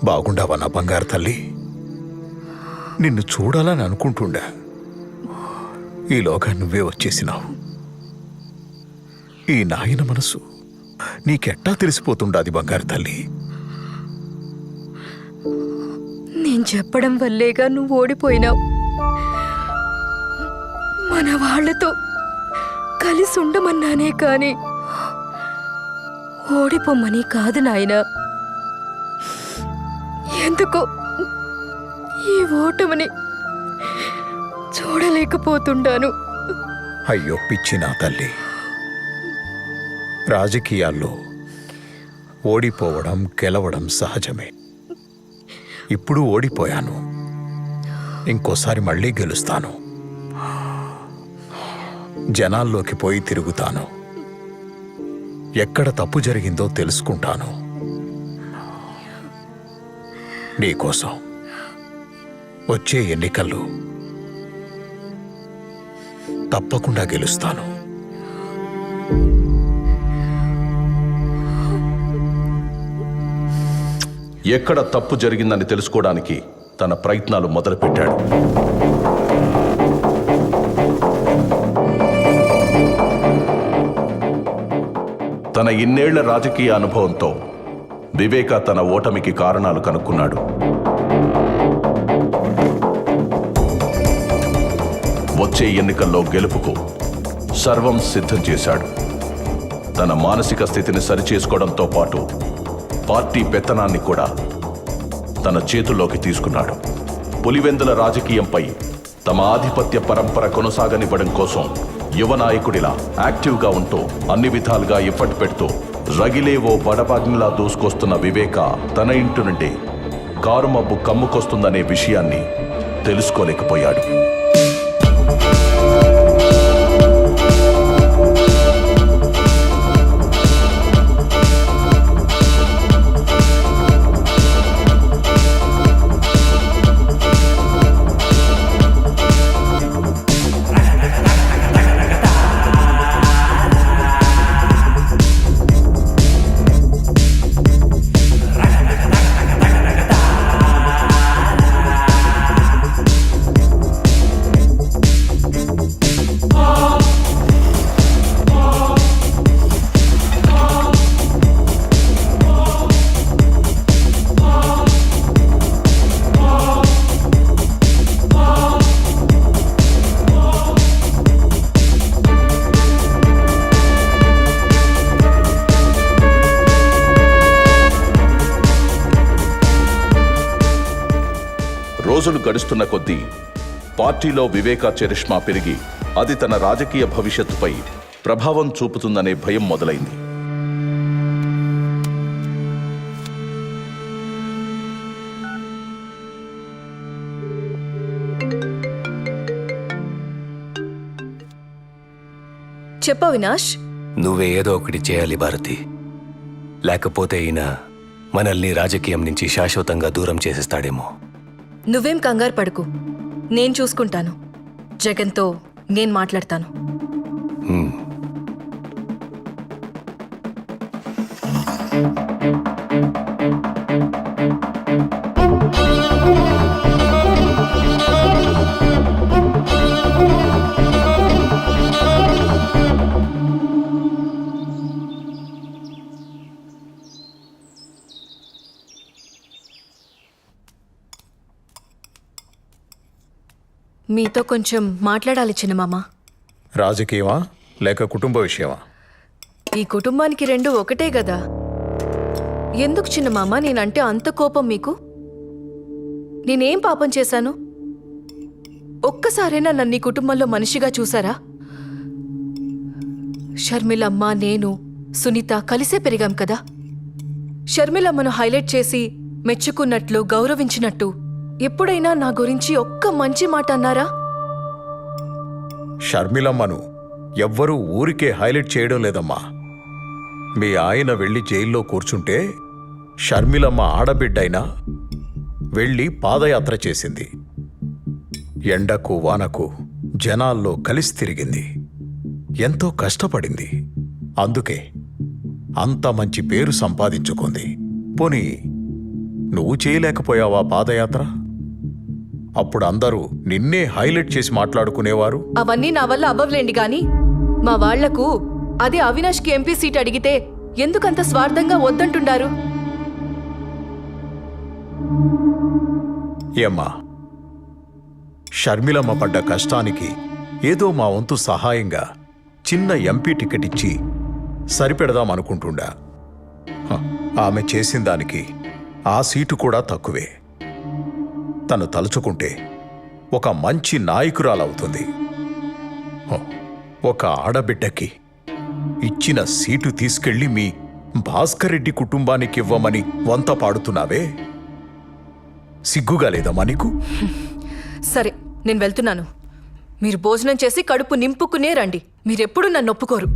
బాగుండావా నా బంగారు తల్లి? నిన్ను చూడాలని అనుకుంటుండా, ఈలోగా నువ్వే వచ్చేసినావు. ఈ నాయన మనసు నీకెట్టా తెలిసిపోతుండాది బంగారు తల్లి? నేను చెప్పడం వల్లేగా నువ్వు ఓడిపోయినావు. మన వాళ్లతో కలిసి ఉండమన్నానే కాని ఓడిపోమ్మని కాదు నాయనా. ఎందుకో ఈ ఓటమిని చూడలేకపోతుండాను. అయ్యో పిచ్చి నా తల్లి, రాజకీయాల్లో ఓడిపోవడం గెలవడం సహజమే. ఇప్పుడు ఓడిపోయాను, ఇంకోసారి మళ్ళీ గెలుస్తాను. జనాల్లోకి పోయి తిరుగుతాను, ఎక్కడ తప్పు జరిగిందో తెలుసుకుంటాను. నీకోసం వచ్చే ఎన్నికల్లో తప్పకుండా గెలుస్తాను. ఎక్కడ తప్పు జరిగిందని తెలుసుకోవడానికి తన ప్రయత్నాలు మొదలుపెట్టాడు. తన ఇన్నేళ్ల రాజకీయ అనుభవంతో వివేక తన ఓటమికి కారణాలు కనుక్కున్నాడు. వచ్చే ఎన్నికల్లో గెలుపుకు సర్వం సిద్ధం చేశాడు. తన మానసిక స్థితిని సరిచేసుకోవడంతో పాటు పార్టీ పెత్తనాన్ని కూడా తన చేతుల్లోకి తీసుకున్నాడు. పులివెందుల రాజకీయంపై తమ ఆధిపత్య పరంపర కొనసాగనివ్వడం కోసం యువ నాయకుడిలా యాక్టివ్గా ఉంటూ అన్ని విధాలుగా ఎఫర్ట్ పెడుతూ రగిలే ఓ బడబాగ్నిలా దూసుకొస్తున్న వివేక తన ఇంటి నుండి కారు మబ్బు కమ్ముకొస్తుందనే విషయాన్ని తెలుసుకోలేకపోయాడు. రోజులు గడుస్తున్న కొద్దీ పార్టీలో వివేకా చరిష్మా పెరిగి అది తన రాజకీయ భవిష్యత్తుపై ప్రభావం చూపుతుందనే భయం మొదలైంది. చెప్పు అవినాష్. నువ్వే ఏదో ఒకటి చేయాలి భారతి. లేకపోతే ఈయన మనల్ని రాజకీయం నుంచి శాశ్వతంగా దూరం చేసేస్తాడేమో. నువ్వేం కంగారు పడుకు, నేను చూసుకుంటాను. జగన్తో నేను మాట్లాడతాను. మీతో కొంచెం మాట్లాడాలి చిన్నమామ. రాజకీయమా లేక కుటుంబ విషయమా? ఈ కుటుంబానికి రెండు ఒకటే కదా. ఎందుకు చిన్నమామ నేనంటే అంత కోపం మీకు? నేనేం పాపం చేశాను? ఒక్కసారైనా నన్ను ఈ కుటుంబంలో మనిషిగా చూసారా? షర్మిలమ్మ, నేను, సునీత కలిసే పెరిగాం కదా. షర్మిలమ్మను హైలైట్ చేసి మెచ్చుకున్నట్లు, గౌరవించినట్టు ఎప్పుడైనా నా గురించి ఒక్క మంచి మాట అన్నారా? షర్మిలమ్మను ఎవ్వరూ ఊరికే హైలైట్ చేయడం లేదమ్మా. మీ ఆయన వెళ్ళి జైల్లో కూర్చుంటే షర్మిలమ్మ ఆడబిడ్డైనా వెళ్ళి పాదయాత్ర చేసింది. ఎండకు వానకు జనాల్లో కలిసి తిరిగింది. ఎంతో కష్టపడింది. అందుకే అంత మంచి పేరు సంపాదించుకుంది. పోనీ నువ్వు చేయలేకపోయావా పాదయాత్ర? అప్పుడు అందరూ నిన్నే హైలైట్ చేసి మాట్లాడుకునేవారు. అవన్నీ నా వల్ల అవ్వలేండి గాని మా వాళ్లకు అదే అవినాష్కి ఎంపీ సీట్ అడిగితే ఎందుకంత స్వార్థంగా వద్దంటుండారు? ఏమ్మా, షర్మిలమ్మ పడ్డ కష్టానికి ఏదో మా వంతు సహాయంగా చిన్న ఎంపీ టికెట్ ఇచ్చి సరిపెడదామనుకుంటుండా. ఆమె చేసిన దానికి ఆ సీటు కూడా తక్కువే. తను తలుచుకుంటే ఒక మంచి నాయకురాలవుతుంది. ఒక ఆడబిడ్డకి ఇచ్చిన సీటు తీసుకెళ్లి మీ భాస్కర్ రెడ్డి కుటుంబానికి ఇవ్వమని వంత పాడుతున్నావే, సిగ్గుగా లేదమ్మా నీకు? సరే, నేను వెళ్తున్నాను. మీరు భోజనం చేసి కడుపు నింపుకునే రండి. మీరెప్పుడు నన్ను ఒప్పుకోరు.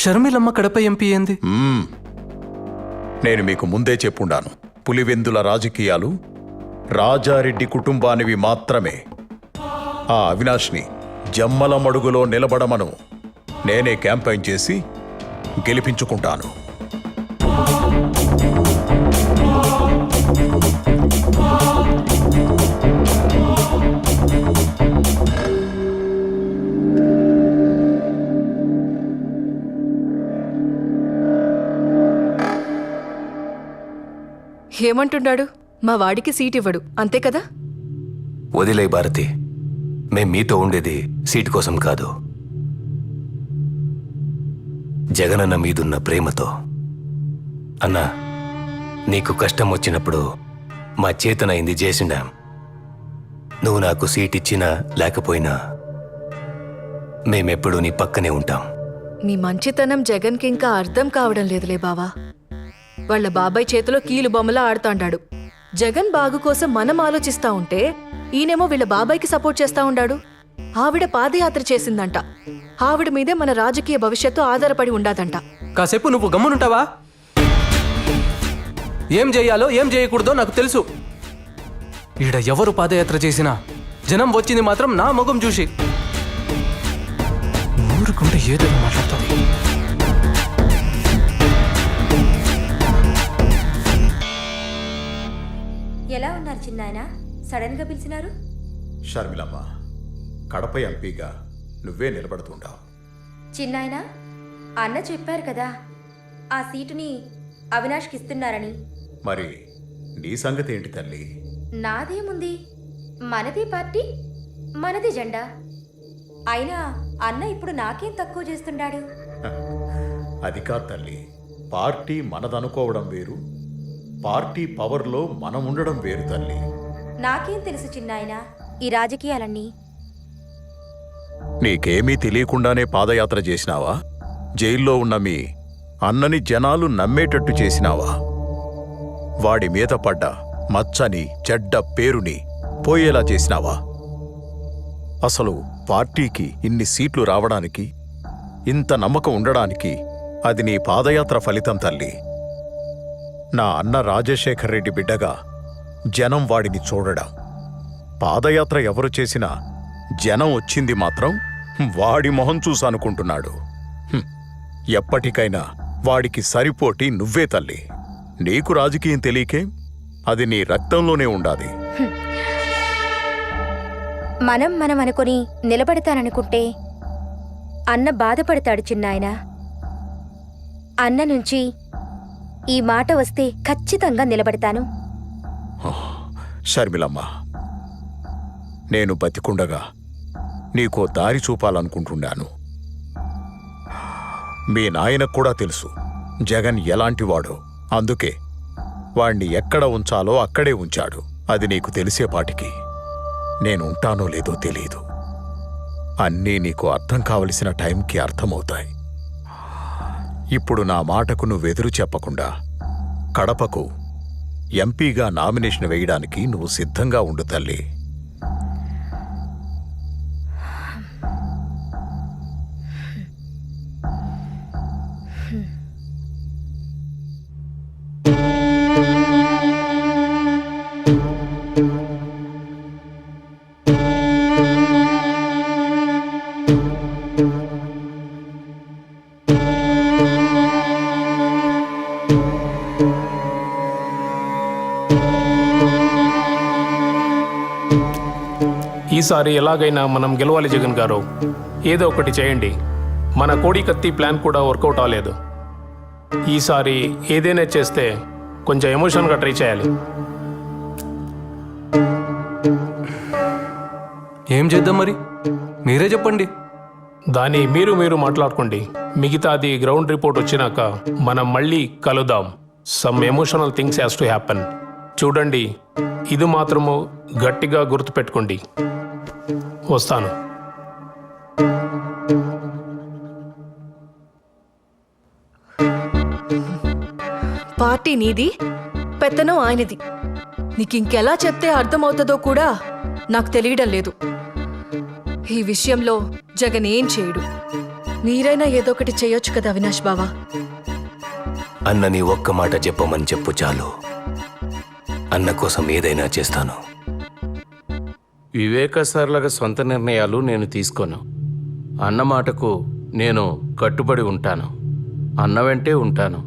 షర్మిలమ్మ కడప ఎంపీ ఏంది? నేను మీకు ముందే చెప్పుండాను, పులివెందుల రాజకీయాలు రాజారెడ్డి కుటుంబానివి మాత్రమే. ఆ అవినాష్ని జమ్మల మడుగులో నిలబడమను నేనే క్యాంపెయిన్ చేసి గెలిపించుకుంటాను. ఏమంటున్నాడు? మా వాడికి సీట్ ఇవ్వడు, అంతే కదా? వదిలే భారతి, మేం మీతో ఉండేది సీటు కోసం కాదు, జగనన్న మీదున్న ప్రేమతో. అన్నా, నీకు కష్టం వచ్చినప్పుడు మా చేతనైంది చేసిండాం. నువ్వు నాకు సీట్ ఇచ్చినా లేకపోయినా మేమెప్పుడూ నీ పక్కనే ఉంటాం. మీ మంచితనం జగన్కి ఇంకా అర్థం కావడం లేదులే బావా. వాళ్ళ బాబాయ్ చేతిలో కీలు బొమ్మలా ఆడుతాండాడు. జగన్ బాగు కోసం మనం ఆలోచిస్తా ఉంటే ఈయనేమో వీళ్ళ బాబాయ్కి సపోర్ట్ చేస్తా ఉండాడు. ఆవిడ పాదయాత్ర చేసిందంట. ఆవిడ మీదే మన రాజకీయ భవిష్యత్తు ఆధారపడి ఉండాదంట. కాసేపు నువ్వు గమ్మునుంటావా? ఏం చేయాలో ఏం చేయకూడదో నాకు తెలుసు. ఈడ ఎవరు పాదయాత్ర చేసినా జనం వచ్చింది మాత్రం నా ముఖం చూసి. ఊరుకుంటే ఏదో మాట్లాడుతుంది. ఎలా ఉన్నారు చిన్నాయన? సడన్ గా పిలిచినారు? షర్మిలమ్మ, కడప ఎంపీగా నువ్వే నిలబడుతుంటావు. చిన్నాయన, అన్న చెప్పారు కదా ఆ సీటుని అవినాష్కి ఇస్తున్నారని. మరి నీ సంగతి ఏంటి తల్లి? నాదేముంది, మనది పార్టీ, మనది జెండా. అయినా అన్న ఇప్పుడు నాకేం తక్కువ చేస్తుండాడు? అది కాదు తల్లి, పార్టీ మనదనుకోవడం వేరు, పార్టీ పవర్లో మనం ఉండడం వేరు తల్లి. నాకేం తెలుసు చిన్నాయన ఈ రాజకీయాలన్నీ. నీకేమీ తెలియకుండానే పాదయాత్ర చేసినావా? జైల్లో ఉన్న మీ అన్నని జనాలు నమ్మేటట్టు చేసినావా? వాడి మీద పడ్డ మచ్చని చెడ్డ పేరుని పోయేలా చేసినావా? అసలు పార్టీకి ఇన్ని సీట్లు రావడానికి, ఇంత నమ్మకం ఉండడానికి అది నీ పాదయాత్ర ఫలితం తల్లి. నా అన్న రాజశేఖర్ రెడ్డి బిడ్డగా జనం వాడిని చూడడం. పాదయాత్ర ఎవరు చేసినా జనం వచ్చింది మాత్రం వాడి మొహం చూసనుకుంటున్నాడు. ఎప్పటికైనా వాడికి సరిపోటి నువ్వే తల్లి. నీకు రాజకీయం తెలియకే, అది నీ రక్తంలోనే ఉండాలి. మనం అనుకుని నిలబడతాననుకుంటే అన్న బాధపడతాడు చిన్నాయన. అన్న నుంచి ఈ మాట వస్తే ఖచ్చితంగా నిలబడతాను. షర్మిలమ్మ, నేను బతికుండగా నీకో దారి చూపాలనుకుంటున్నాను. మీ నాయనకు కూడా తెలుసు జగన్ ఎలాంటివాడో. అందుకే వాణ్ణి ఎక్కడ ఉంచాలో అక్కడే ఉంచాడు. అది నీకు తెలిసేపాటికి నేనుంటానో లేదో తెలీదు. అన్నీ నీకు అర్థం కావలసిన టైంకి అర్థమవుతాయి. ఇప్పుడు నా మాటకు నువ్వెదురు చెప్పకుండా కడపకు ఎంపీగా నామినేషన్ వేయడానికి నువ్వు సిద్ధంగా ఉండు తల్లి. ఈసారి ఎలాగైనా మనం గెలవాలి జగన్ గారు. ఏదో ఒకటి చేయండి. మన కోడి కత్తి ప్లాన్ కూడా వర్కౌట్ అవ్వలేదు. ఈసారి ఏదైనా చేస్తే కొంచెం ఎమోషన్గా ట్రై చేయాలి. ఏం చేద్దాం మరి, మీరే చెప్పండి. దాన్ని మీరు మాట్లాడుకోండి. మిగతాది గ్రౌండ్ రిపోర్ట్ వచ్చినాక మనం మళ్ళీ కలుద్దాం. Some emotional things has to happen. చూడండి, ఇది మాత్రము గట్టిగా గుర్తుపెట్టుకోండి. వస్తాను. పార్టీ నీది, పెత్తనం ఆయనది. నీకింకెలా చెప్తే అర్థమవుతుందో కూడా నాకు తెలియడం లేదు. ఈ విషయంలో జగన్ ఏం చేయడు. మీరైనా ఏదో ఒకటి చేయొచ్చు కదా అవినాష్ బావా. అన్నని ఒక్క మాట చెప్పమని చెప్పు చాలు. అన్న కోసం ఏదైనా చేస్తాను. వివేక సార్లాగా సొంత నిర్ణయాలు నేను తీసుకోను. అన్న మాటకు నేను కట్టుబడి ఉంటాను. అన్న వెంటే ఉంటాను.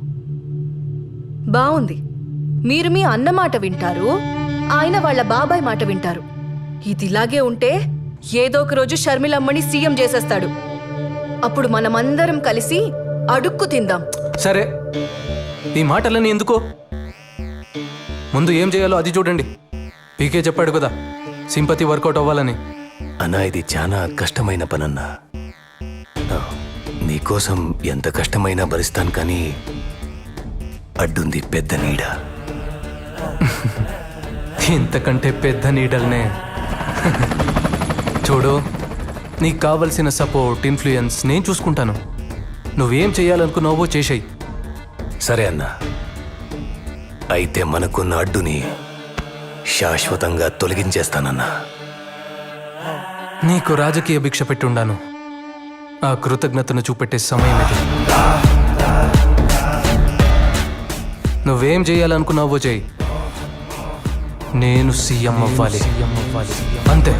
బావుంది. మీరు మీ అన్న మాట వింటారు, ఆయన వాళ్ళ బాబాయ్ మాట వింటారు. ఇదిలాగే ఉంటే ఏదో ఒక రోజు షర్మిలమ్మని సీఎం చేసేస్తాడు. అప్పుడు మనమందరం కలిసి అడుక్కు తిందాం. సరే, ఈ మాటలన్నీ ఎందుకో, ముందు ఏం చేయాలో అది చూడండి. పీకే చెప్పాడు కదా సింపతి వర్కౌట్ అవ్వాలని. అన్నా, ఇది చాలా కష్టమైన పనన్నా. నీకోసం ఎంత కష్టమైనా భరిస్తాను, కానీ అడ్డుంది పెద్ద నీడ. ఇంతకంటే పెద్ద నీడల్నే. చూడు, నీకు కావలసిన సపోర్ట్, ఇన్ఫ్లుయెన్స్ నేను చూసుకుంటాను. నువ్వేం చేయాలనుకున్నావో చేసేయి. సరే అన్నా, అయితే మనకున్న అడ్డుని శాశ్వతంగా తొలగించేస్తానన్నా. నీకు రాజకీయ భిక్ష పెట్టుండాను. ఆ కృతజ్ఞతను చూపెట్టే సమయం ఇది. నువ్వేం చేయాలనుకున్నావో చేయి. నేను సీఎం అవ్వాలి, అంతే.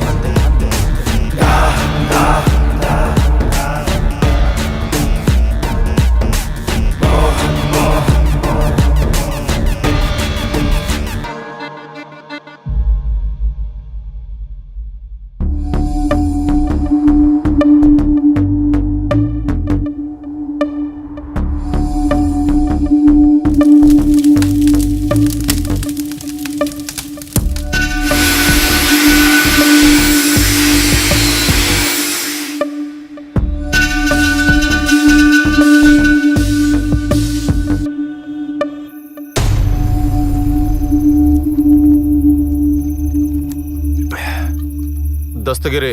దస్తగిరి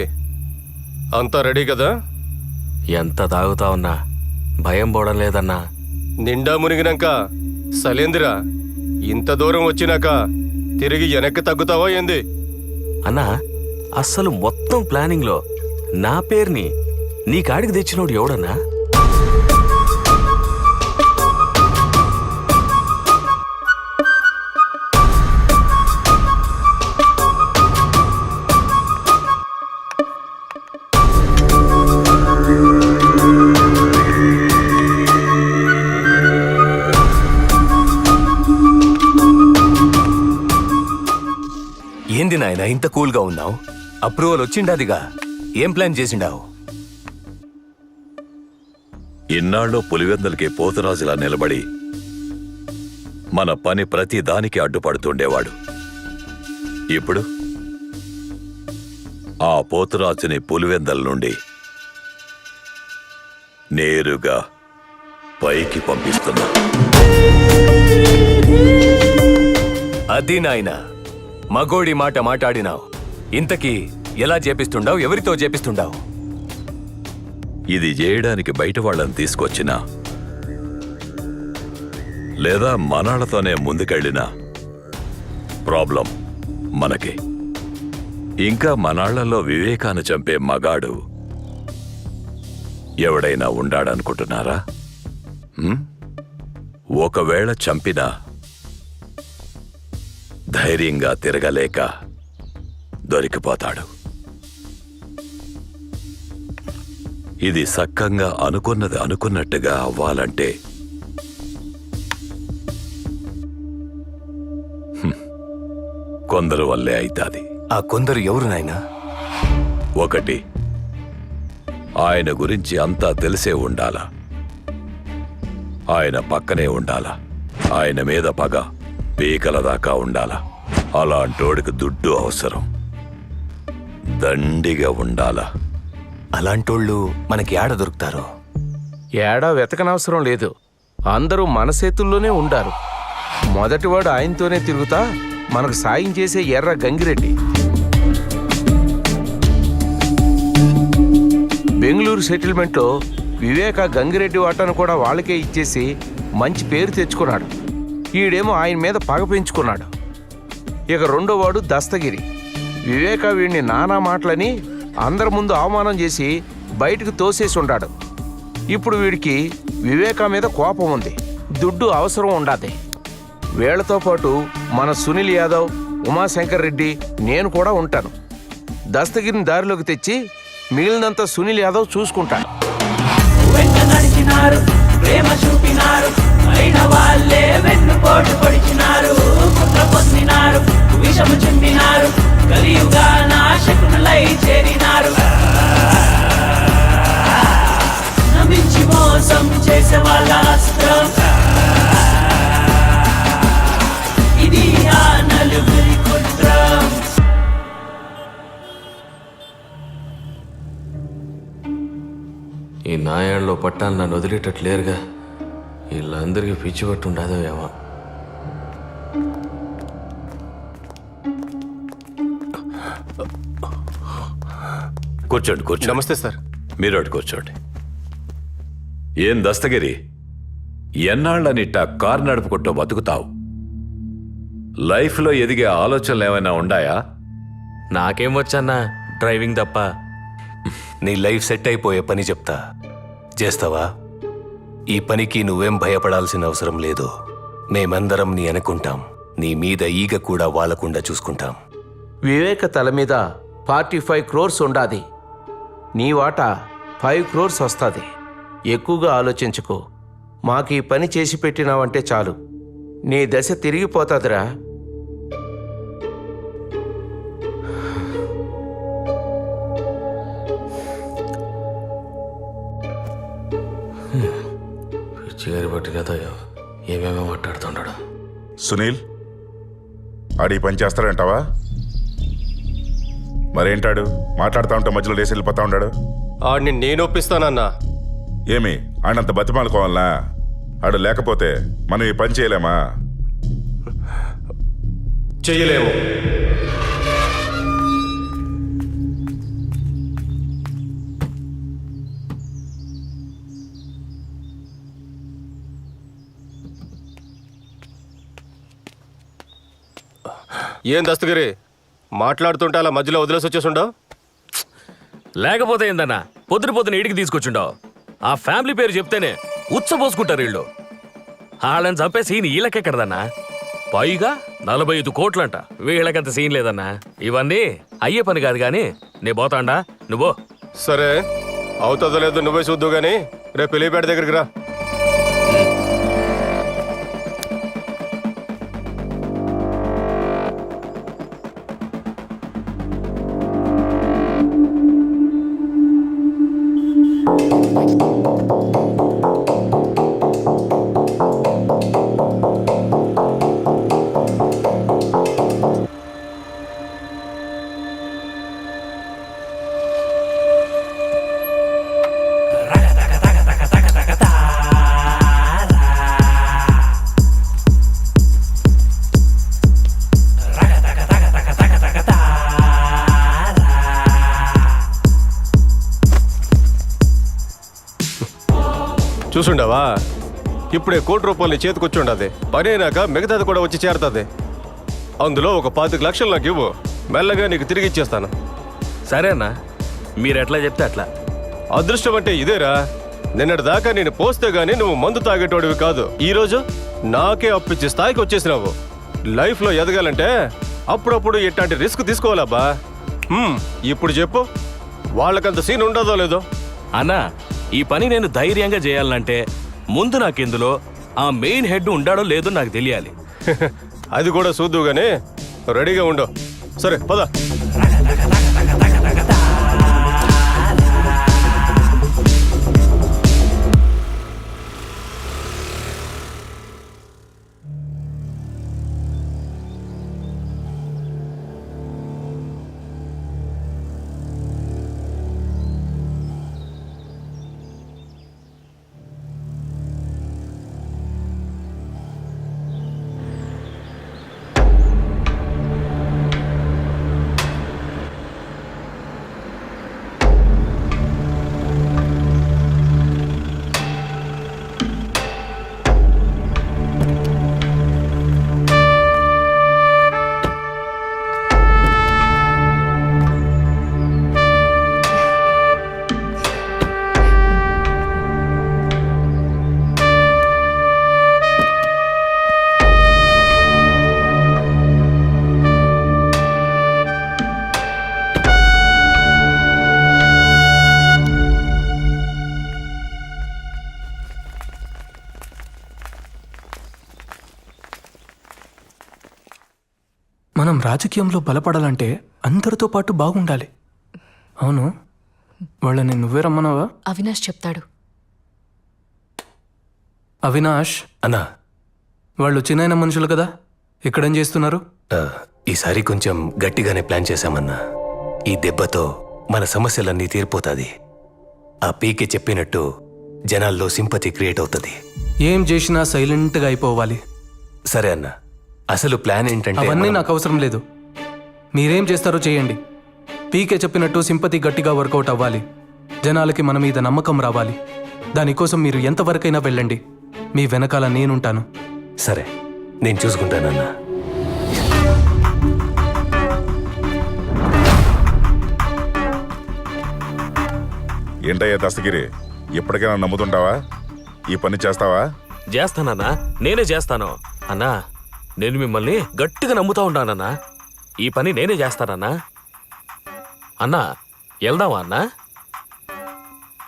అంతా రెడీ కదా? ఎంత తాగుతా ఉన్నా భయం పోవడం లేదన్నా. నిండా మునిగినాక సలేందిరా ఇంత దూరం వచ్చినాక తిరిగి వెనక్కి తగ్గుతావా ఏంది? అన్నా అస్సలు మొత్తం ప్లానింగ్లో నా పేరుని నీ కాడికి తెచ్చినోడు ఎవడన్నా? ఏంది నాయన ఇంత కూల్గా ఉన్నావు? అప్రూవల్ వచ్చిండాదిగా, ఏం ప్లాన్ చేసిండావు? ఇన్నాళ్ళు పులివెందులకి పోతురాజులా నిలబడి మన పని ప్రతి దానికి అడ్డుపడుతుండేవాడు. ఇప్పుడు ఆ పోతురాజుని పులివెందల నుండి నేరుగా పైకి పంపిస్తున్నా. అది నాయన మగోడి మాట మాట్లాడినావు. ఇంతకీ ఎలా చేపిస్తుండావు? ఎవరితో చేపిస్తుండావు? ఇది చేయడానికి బయట వాళ్ళని తీసుకొచ్చినా లేదా మనాళ్లతోనే ముందుకెళ్ళినా ప్రాబ్లం మనకి. ఇంకా మనాళ్లలో వివేకాన్ని చంపే మగాడు ఎవడైనా ఉండాడనుకుంటున్నారా? ఒకవేళ చంపినా ధైర్యంగా తిరగలేక దొరికిపోతాడు. ఇది సక్కంగా అనుకున్నది అనుకున్నట్టుగా అవ్వాలంటే కొందరు వల్లే అయితాది. ఆ కొందరు ఎవరు నాయనా? ఒకటి, ఆయన గురించి అంతా తెలిసే ఉండాలా, ఆయన పక్కనే ఉండాలా, ఆయన మీద పగ పీకల దాకా ఉండాలా. అలాంటోడికి దుడ్డు అవసరం, దండిగా ఉండాలా. అలాంటోళ్ళు మనకి ఏడ దొరుకుతారో? ఏడా వెతకనవసరం లేదు, అందరూ మన చేతుల్లోనే ఉండారు. మొదటివాడు ఆయనతోనే తిరుగుతా మనకు సాయం చేసే ఎర్ర గంగిరెడ్డి. బెంగళూరు సెటిల్మెంట్లో వివేక గంగిరెడ్డి వాటాను కూడా వాళ్ళకే ఇచ్చేసి మంచి పేరు తెచ్చుకున్నాడు. ఈడేమో ఆయన మీద పగ పెంచుకున్నాడు. ఇక రెండోవాడు దస్తగిరి. వివేక వీడిని నానా మాటలని అందరి ముందు అవమానం చేసి బయటకు తోసేసి ఉన్నాడు. ఇప్పుడు వీడికి వివేక మీద కోపం ఉంది, దుడ్డు అవసరం ఉండాది. వీళ్లతో పాటు మన సునీల్ యాదవ్, ఉమాశంకర్ రెడ్డి, నేను కూడా ఉంటాను. దస్తగిరిని దారిలోకి తెచ్చి మిగిలినంత సునీల్ యాదవ్ చూసుకుంటాడు. ప్రేమ చూపినారు, అయిన వాళ్ళే వెన్నుపోటు పొడిచినారు, కుట్ర పొందినారు, విషము చింపినారు, కలియుగా నాశకులై చేరినారు. నమ్మించి మోసం చేసే వాళ్ళ అస్త్రం ఇది, ఆ నలుగురి కుట్రం. ఈ నాయాళ్ళలో పట్టాలు నన్ను వదిలేటట్లేరుగా. వీళ్ళందరికీ పిచ్చి పట్టు ఉండదో ఏమో. కూర్చోండి కూర్చోండి. నమస్తే సార్. మీరు అటు కూర్చోండి. ఏం దస్తగిరి, ఎన్నాళ్ళనిట్ట కారు నడుపుకుంటూ బతుకుతావు? లైఫ్లో ఎదిగే ఆలోచనలు ఏమైనా ఉండాయా? నాకేం వచ్చన్నా డ్రైవింగ్ తప్ప. నీ లైఫ్ సెట్ అయిపోయే పని చెప్తా, చేస్తావా? ఈ పనికి నువ్వేం భయపడాల్సిన అవసరం లేదు. మేమందరం నీ అనుకుంటాం. నీ మీద ఈగ కూడా వాలకుండా చూసుకుంటాం. వివేక తల మీద 45 crores ఉండాది. నీ వాటా 5 crores వస్తుంది. ఎక్కువగా ఆలోచించుకో. మాకు ఈ పని చేసి పెట్టినావంటే చాలు, నీ దశ తిరిగిపోతాదిరా. పిచ్చిగారి పట్టినదో ఏమేమో మాట్లాడుతున్నాడు. సునీల్, ఆడి పని చేస్తాడంటావా? మరేంటాడు మాట్లాడుతూ ఉంటే మధ్యలో లేసి వెళ్ళిపోతా ఉన్నాడు? ఆడిని నేను ఒప్పిస్తానన్నా. ఏమి ఆడంత బతిమాలుకోవాలనా? ఆడు లేకపోతే మనం ఈ పని చేయలేమా? చెయ్యలేము. ఏం దస్తగిరి మాట్లాడుతుంటే అలా మధ్యలో వదిలేసి వచ్చేసుండవు? లేకపోతే ఏందన్నా పొద్దున ఇంటికి తీసుకొచ్చుండవు. ఆ ఫ్యామిలీ పేరు చెప్తేనే ఉచ్చబోసుకుంటారు వీళ్ళు. వాళ్ళని చంపే సీన్ వీళ్ళకెక్కడదన్నా? పైగా 45 కోట్లంట. వీళ్ళకంత సీన్ లేదన్నా. ఇవన్నీ అయ్యే పని కాదు కానీ నే పోతాండా, నువ్వు. సరే, అవుతుందో లేదో నువ్వే చూద్దు గానీ రేపు పెళ్లిపేట దగ్గరికి రా. చూసుండవా, ఇప్పుడే ₹1,00,00,000 చేతికొచ్చుండది. పని అయినాక మిగతాది కూడా వచ్చి చేరుతుంది. అందులో ఒక 25 లక్షలు నాకు ఇవ్వు, మెల్లగా నీకు తిరిగి ఇచ్చేస్తాను. సరే అన్నా, మీరు ఎట్లా చెప్తే అట్లా. అదృష్టం అంటే ఇదేరా. నిన్నటి దాకా నేను పోస్తే గానీ నువ్వు మందు తాగేటోడివి కాదు. ఈరోజు నాకే అప్పిచ్చే స్థాయికి వచ్చేసినావు. లైఫ్లో ఎదగాలంటే అప్పుడప్పుడు ఇట్లాంటి రిస్క్ తీసుకోవాలబ్బా. ఇప్పుడు చెప్పు, వాళ్ళకంత సీన్ ఉండదో లేదో? అన్నా, ఈ పని నేను ధైర్యంగా చేయాలంటే ముందు నాకెందులో ఆ మెయిన్ హెడ్ ఉండాడో లేదో నాకు తెలియాలి. అది కూడా చూద్దు గానీ రెడీగా ఉండవు. సరే పద. మనం రాజకీయంలో బలపడాలంటే అందరితో పాటు బాగుండాలి. అవును, వాళ్ళని నువ్వే రమ్మన్నావా? అవినాష్ చెప్తాడు. అవినాష్ అన్నా, వాళ్ళు చిన్న మనుషులు కదా, ఇక్కడేం చేస్తున్నారు? ఈసారి కొంచెం గట్టిగానే ప్లాన్ చేశామన్నా. ఈ దెబ్బతో మన సమస్యలన్నీ తీరిపోతాది. ఆ పీకే చెప్పినట్టు జనాల్లో సింపతి క్రియేట్ అవుతుంది. ఏం చేసినా సైలెంట్గా అయిపోవాలి. సరే అన్నా, అసలు ప్లాన్ ఏంటంటే అవన్నీ నాకు అవసరం లేదు. మీరేం చేస్తారో చేయండి. పీకే చెప్పినట్టు సింపతి గట్టిగా వర్కౌట్ అవ్వాలి. జనాలకి మన మీద నమ్మకం రావాలి. దానికోసం మీరు ఎంతవరకైనా వెళ్ళండి. మీ వెనకాల నేనుంటాను. సరే, నేను చూసుకుంటానన్నా. ఏంటయ్యా దస్తగిరి, ఎప్పటికైనా నమ్ముతుంటావా? ఈ పని చేస్తావా? చేస్తానన్నా, నేనే చేస్తాను. అన్నా, నేను మిమ్మల్ని గట్టిగా నమ్ముతా ఉంటానన్నా. ఈ పని నేనే చేస్తానన్నా. అన్నా, వెళ్దామా అన్నా?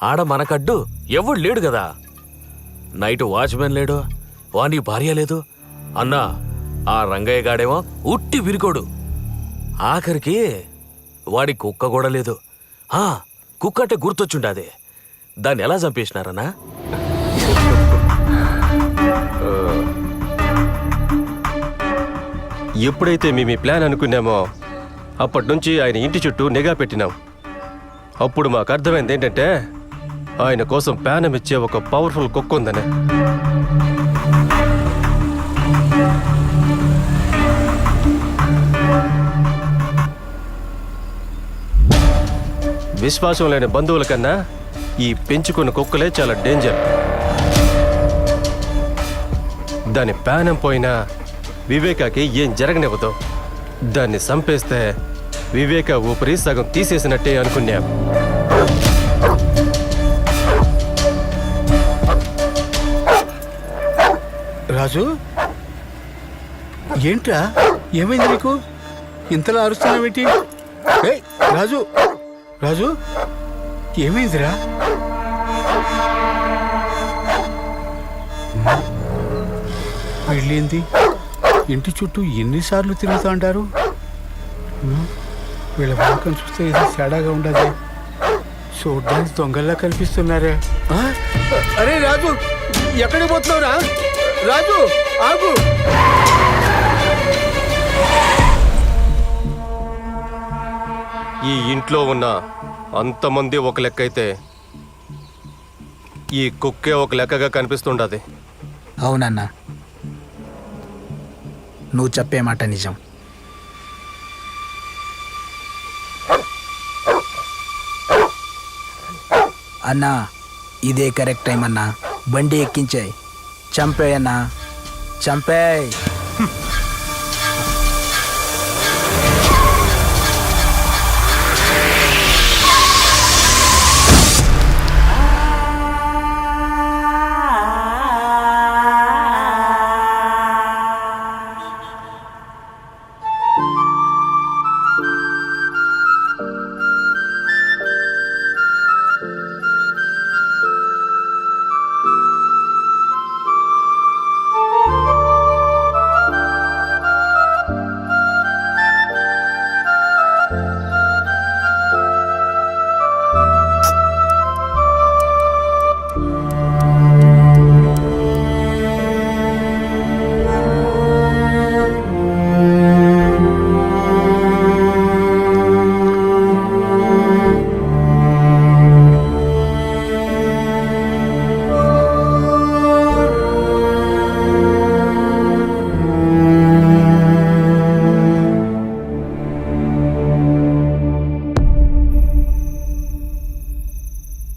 ఆడ మనకడ్డు ఎవడు లేడు కదా. నైట్ వాచ్మెన్ లేడు, వాని భార్య లేదు. అన్నా, ఆ రంగయ్య గాడేమో ఉట్టి విరికోడు. ఆఖరికి వాడి కుక్క కూడా లేదు. కుక్క అంటే గుర్తొచ్చుండాది. దాన్ని ఎలా చంపేసినారన్నా? ఎప్పుడైతే మేము ఈ ప్లాన్ అనుకున్నామో అప్పటి నుంచి ఆయన ఇంటి చుట్టూ నిఘా పెట్టినాం. అప్పుడు మాకు అర్థమైంది ఏంటంటే ఆయన కోసం ప్యానం ఇచ్చే ఒక పవర్ఫుల్ కుక్క ఉందని. విశ్వాసం లేని బంధువుల కన్నా ఈ పెంచుకున్న కుక్కలే చాలా డేంజర్. దాని ప్యానం పోయినా వివేకాకి ఏం జరగనివ్వదు. దాన్ని చంపేస్తే వివేక ఊపిరి సగం తీసేసినట్టే అనుకున్నాం. రాజు, ఏంట్రా, ఏమైంది నీకు? ఇంతలా అరుస్తున్నావేంటి? ఏయ్ రాజు, రాజు, ఏమైందిరా? వెళ్ళింది ఇంటి చుట్టూ ఎన్నిసార్లు తిరుగుతూ అంటారు? వీళ్ళ వాకం చూస్తే ఇది తేడాగా ఉండదు. చూడ్డానికి దొంగల్లా కనిపిస్తున్నారే. అరే రాజు, ఎక్కడికి పోతున్నావురా? రాజు ఆగు. ఈ ఇంట్లో ఉన్న అంతమంది ఒక లెక్క అయితే ఈ కుక్కే ఒక లెక్కగా కనిపిస్తుండది. అవునన్నా, నువ్వు చెప్పే మాట నిజం. అన్నా, ఇదే కరెక్ట్ టైం అన్నా. బండి ఎక్కించాయి, చంపేయన్నా, చంపేయ్.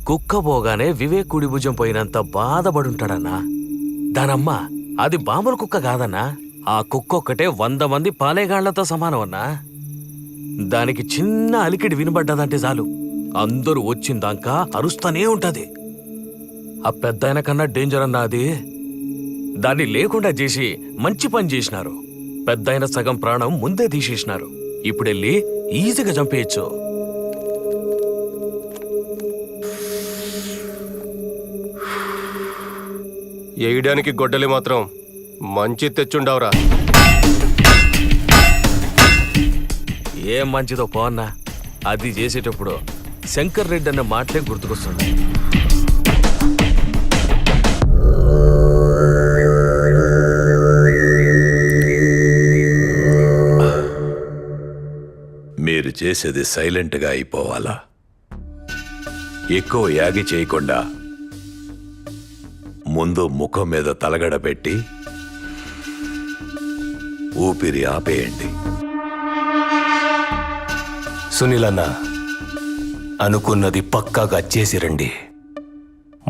కుక్క పోగానే వివేక్ కుడి భుజం పోయినంత బాధపడుంటాడన్నా. దానమ్మ అది బాంబుల కుక్క కాదన్నా. ఆ కుక్క ఒక్కటే 100 మంది పాలేగాళ్లతో సమానం అన్నా. దానికి చిన్న అలికిడి వినబడ్డదంటే చాలు అందరూ వచ్చిందాకా అరుస్తూనే ఉంటది. ఆ పెద్దాయన కన్నా డేంజర్ అన్నా అది. దాన్ని లేకుండా చేసి మంచి పని చేసినారు. పెద్దాయన సగం ప్రాణం ముందే తీసేసినారు. ఇప్పుడెళ్ళి ఈజీగా చంపేయచ్చు. వేయడానికి గొడ్డలి మాత్రం మంచి తెచ్చుండవరా. ఏం మంచిదో పోన్నా. అది చేసేటప్పుడు శంకర్ రెడ్డి అన్న మాటలే గుర్తుకొస్తుంది. మీరు చేసేది సైలెంట్గా అయిపోవాలా? ఎక్కువ యాగి చేయకుండా ముందు ముఖం మీద తలగడ పెట్టి ఊపిరి ఆపేయండి. సునీలన్న, అనుకున్నది పక్కాగా చేసి రండి.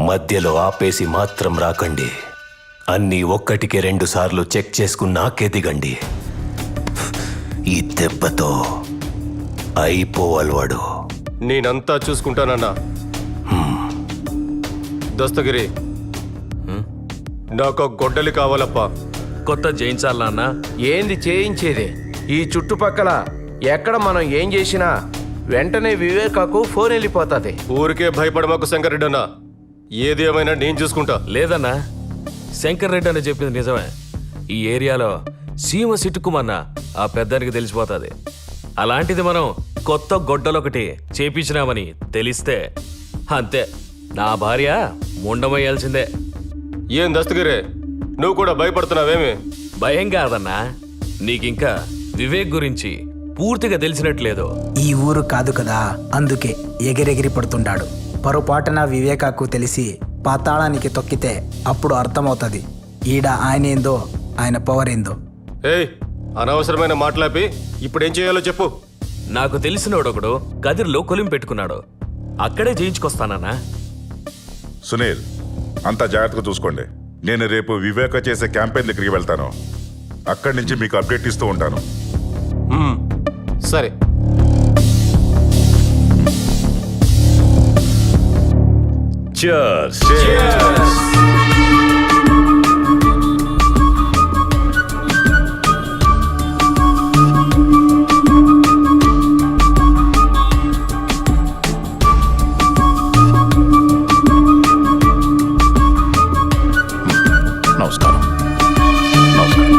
మధ్యలో ఆపేసి మాత్రం రాకండి. అన్నీ 1కి 2 సార్లు చెక్ చేసుకున్నాకే దిగండి. ఈ దెబ్బతో అయిపోవాలి వాడు. నేనంతా చూసుకుంటానన్నా. దస్తగిరి, నాకు గొడ్డలి కావాలప్పా. కొత్త చేయించాలన్నా? ఏంది చేయించేది? ఈ చుట్టుపక్కల ఎక్కడ మనం ఏం చేసినా వెంటనే వివేకాకు ఫోన్ వెళ్ళిపోతుంది. ఊరికే భయపడమాకు శంకర్ అన్నా. ఏది ఏమైనా నేను చూసుకుంటా. లేదన్నా, శంకర్ రెడ్డి అని చెప్పింది నిజమే. ఈ ఏరియాలో సీమ సిట్టుకుమన్నా ఆ పెద్దానికి తెలిసిపోతుంది. అలాంటిది మనం కొత్త గొడ్డలొకటి చేపించినామని తెలిస్తే అంతే, నా భార్య ముండమయ్యాల్సిందే. ఏం దస్తగిరే, నువ్వు కూడా భయపడుతున్నావేమి? భయం కాదన్నా, నీకింకా వివేక్ గురించి పూర్తిగా తెలిసినట్లేదు. ఈ ఊరు కాదు కదా, అందుకే ఎగిరెగిరి పడుతుంటాడు. పొరపాటున వివేకాకు తెలిసి పాతాళానికి తొక్కితే అప్పుడు అర్థమవుతుంది ఈడ ఆయన ఏందో, ఆయన పవర్ ఏందో. ఏయ్, అనవసరమైన మాట్లాపి ఇప్పుడేం చేయాలో చెప్పు. నాకు తెలిసినోడొకడు గదిలో కొలిం పెట్టుకున్నాడు. అక్కడే చేయించుకొస్తానన్నా. సునీల్, అంతా జాగ్రత్తగా చూసుకోండి. నేను రేపు వివేక చేసే క్యాంపెయిన్ దగ్గరికి వెళ్తాను. అక్కడి నుంచి మీకు అప్డేట్ ఇస్తూ ఉంటాను. సరే. Cheers. నమస్కారం. నమస్కారం.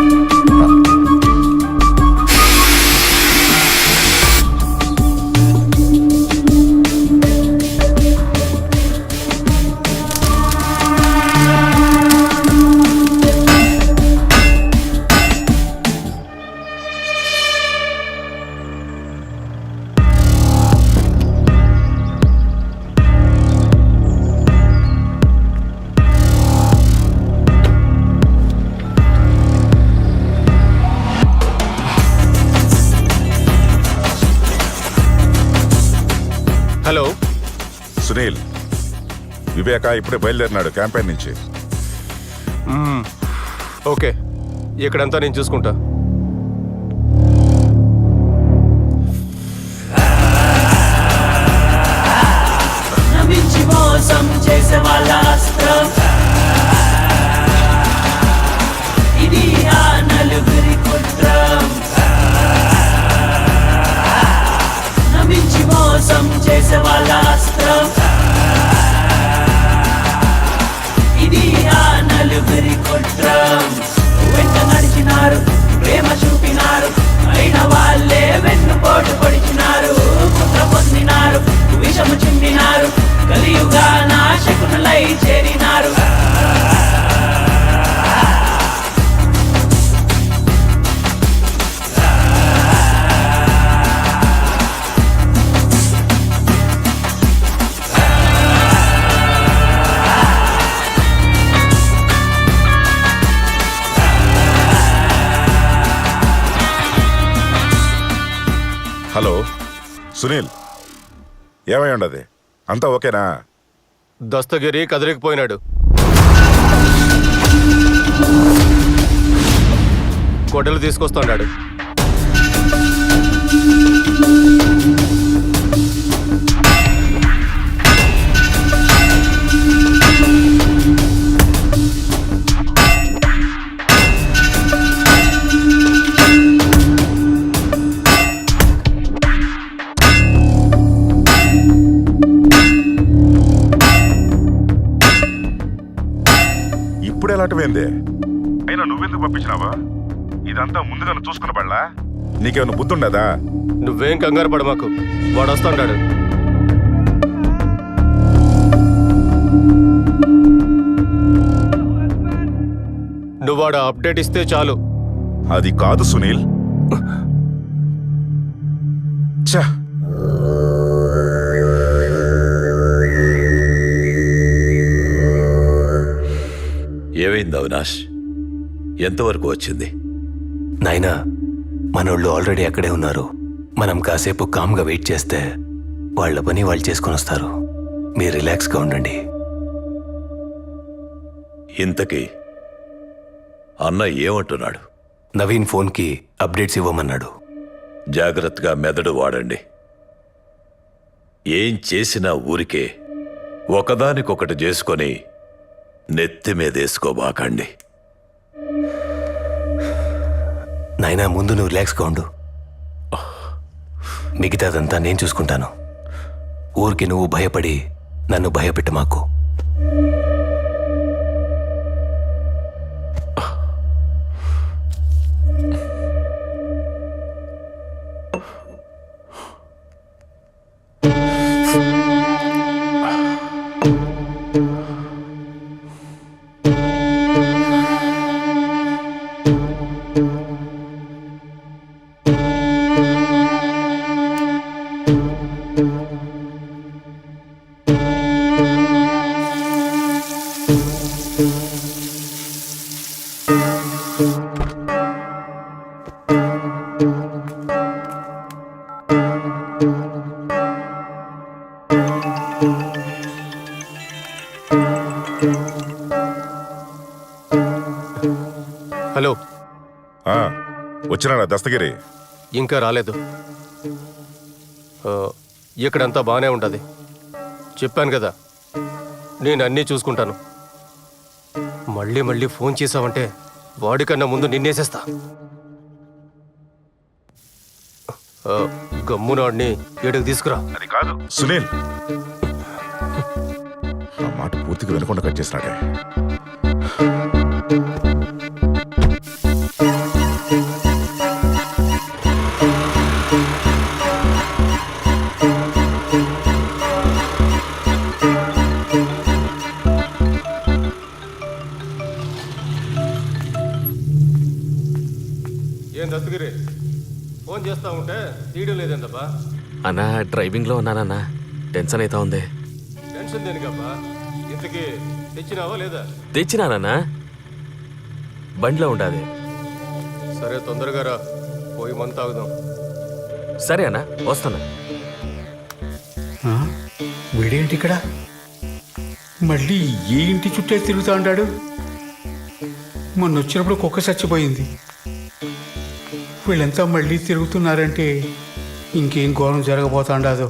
హలో సునీల్, వివేక ఇప్పుడే బయలుదేరినాడు క్యాంపెయిన్ నుంచి. ఓకే, ఇక్కడంతా నేను చూసుకుంటా. నమ్మించి మోసం చేసే వాళ్ళ అస్త్రం ఇది ఆ నలుగురి కుట్రం. నమ్మించి మోసం చేసే వాళ్ళ అస్త్రం ఇది ఆ నలుగురి కుట్రం. వెంట నడిచినారు, ప్రేమ చూపినారు, అయిన వాళ్ళే వెన్నుపోటు పొడిచినారు. కుట్ర పొందినారు, విషము చిందినారు, కలియుగా నాశకునులై చేరినారు. హలో సునీల్, ఏమై ఉండదు? అంతా ఓకేనా? దస్తగిరి కదిలికిపోయినాడు. గొడ్డలు తీసుకొస్తున్నాడు. ఇప్పుడు ఎలాంటివేంది? అయినా నువ్వెందుకు పంపించినావా? ఇదంతా ముందుగా చూసుకున్న బళ్ళా? నీకేమైనా బుద్ధి ఉండదా? నువ్వేం కంగారు పడ మాకు, వాడు వస్తాడు. నువ్వు వాడు అప్డేట్ ఇస్తే చాలు. అది కాదు సునీల్. ఛ! ఏమైంది అవినాష్? ఎంతవరకు వచ్చింది? నాయనా, మనోళ్ళు ఆల్రెడీ అక్కడే ఉన్నారు. మనం కాసేపు కామ్గా వెయిట్ చేస్తే వాళ్ళ పని వాళ్ళు చేసుకొని వస్తారు. మీరు రిలాక్స్గా ఉండండి. ఇంతకీ అన్న ఏమంటున్నాడు? నవీన్ ఫోన్కి అప్డేట్స్ ఇవ్వమన్నాడు. జాగ్రత్తగా మెదడు వాడండి. ఏం చేసినా ఊరికే ఒకదానికొకటి చేసుకొని నెత్తి మీదేసుకోబాకండి. నాయనా, ముందు నువ్వు రిలాక్స్గా ఉండు. మిగతాదంతా నేను చూసుకుంటాను. ఊరికి నువ్వు భయపడి నన్ను భయపెట్ట మాకు. హలో, వచ్చినాడా దస్తగిరి? ఇంకా రాలేదు. ఇక్కడంతా బాగానే ఉంటుంది. చెప్పాను కదా, నేను అన్నీ చూసుకుంటాను. మళ్ళీ మళ్ళీ ఫోన్ చేసావంటే వాడికన్నా ముందు నిన్నేసేస్తా. గమ్మునాడిని ఏడుకు తీసుకురా. అది కాదు సునీల్, ఆ మాట పూర్తిగా వినకుండా కట్ చేసినాడే. ఏం దస్తగిరి, ఫోన్ చేస్తా ఉంటే తీయడం లేదేందబ్బా? అన్నా డ్రైవింగ్లో ఉన్నానన్నా, టెన్షన్ అవుతా ఉంది. టెన్షన్ దేనికబ్బా? ఇంతకీ తెచ్చినావా లేదా? తెచ్చినానన్నా, బండిలో ఉండాది. సరే తొందరగా రా, పోయి మంత తాగుదాం. సరే అన్నా, వస్తున్నా. వీడేంటి ఇక్కడ మళ్ళీ ఏ ఇంటి చుట్టే తిరుగుతూ ఉంటాడు? మొన్న వచ్చినప్పుడు కుక్క చచ్చిపోయింది. వీళ్ళంతా మళ్ళీ తిరుగుతున్నారంటే ఇంకేం ఘోరం జరగబోతాండాదో.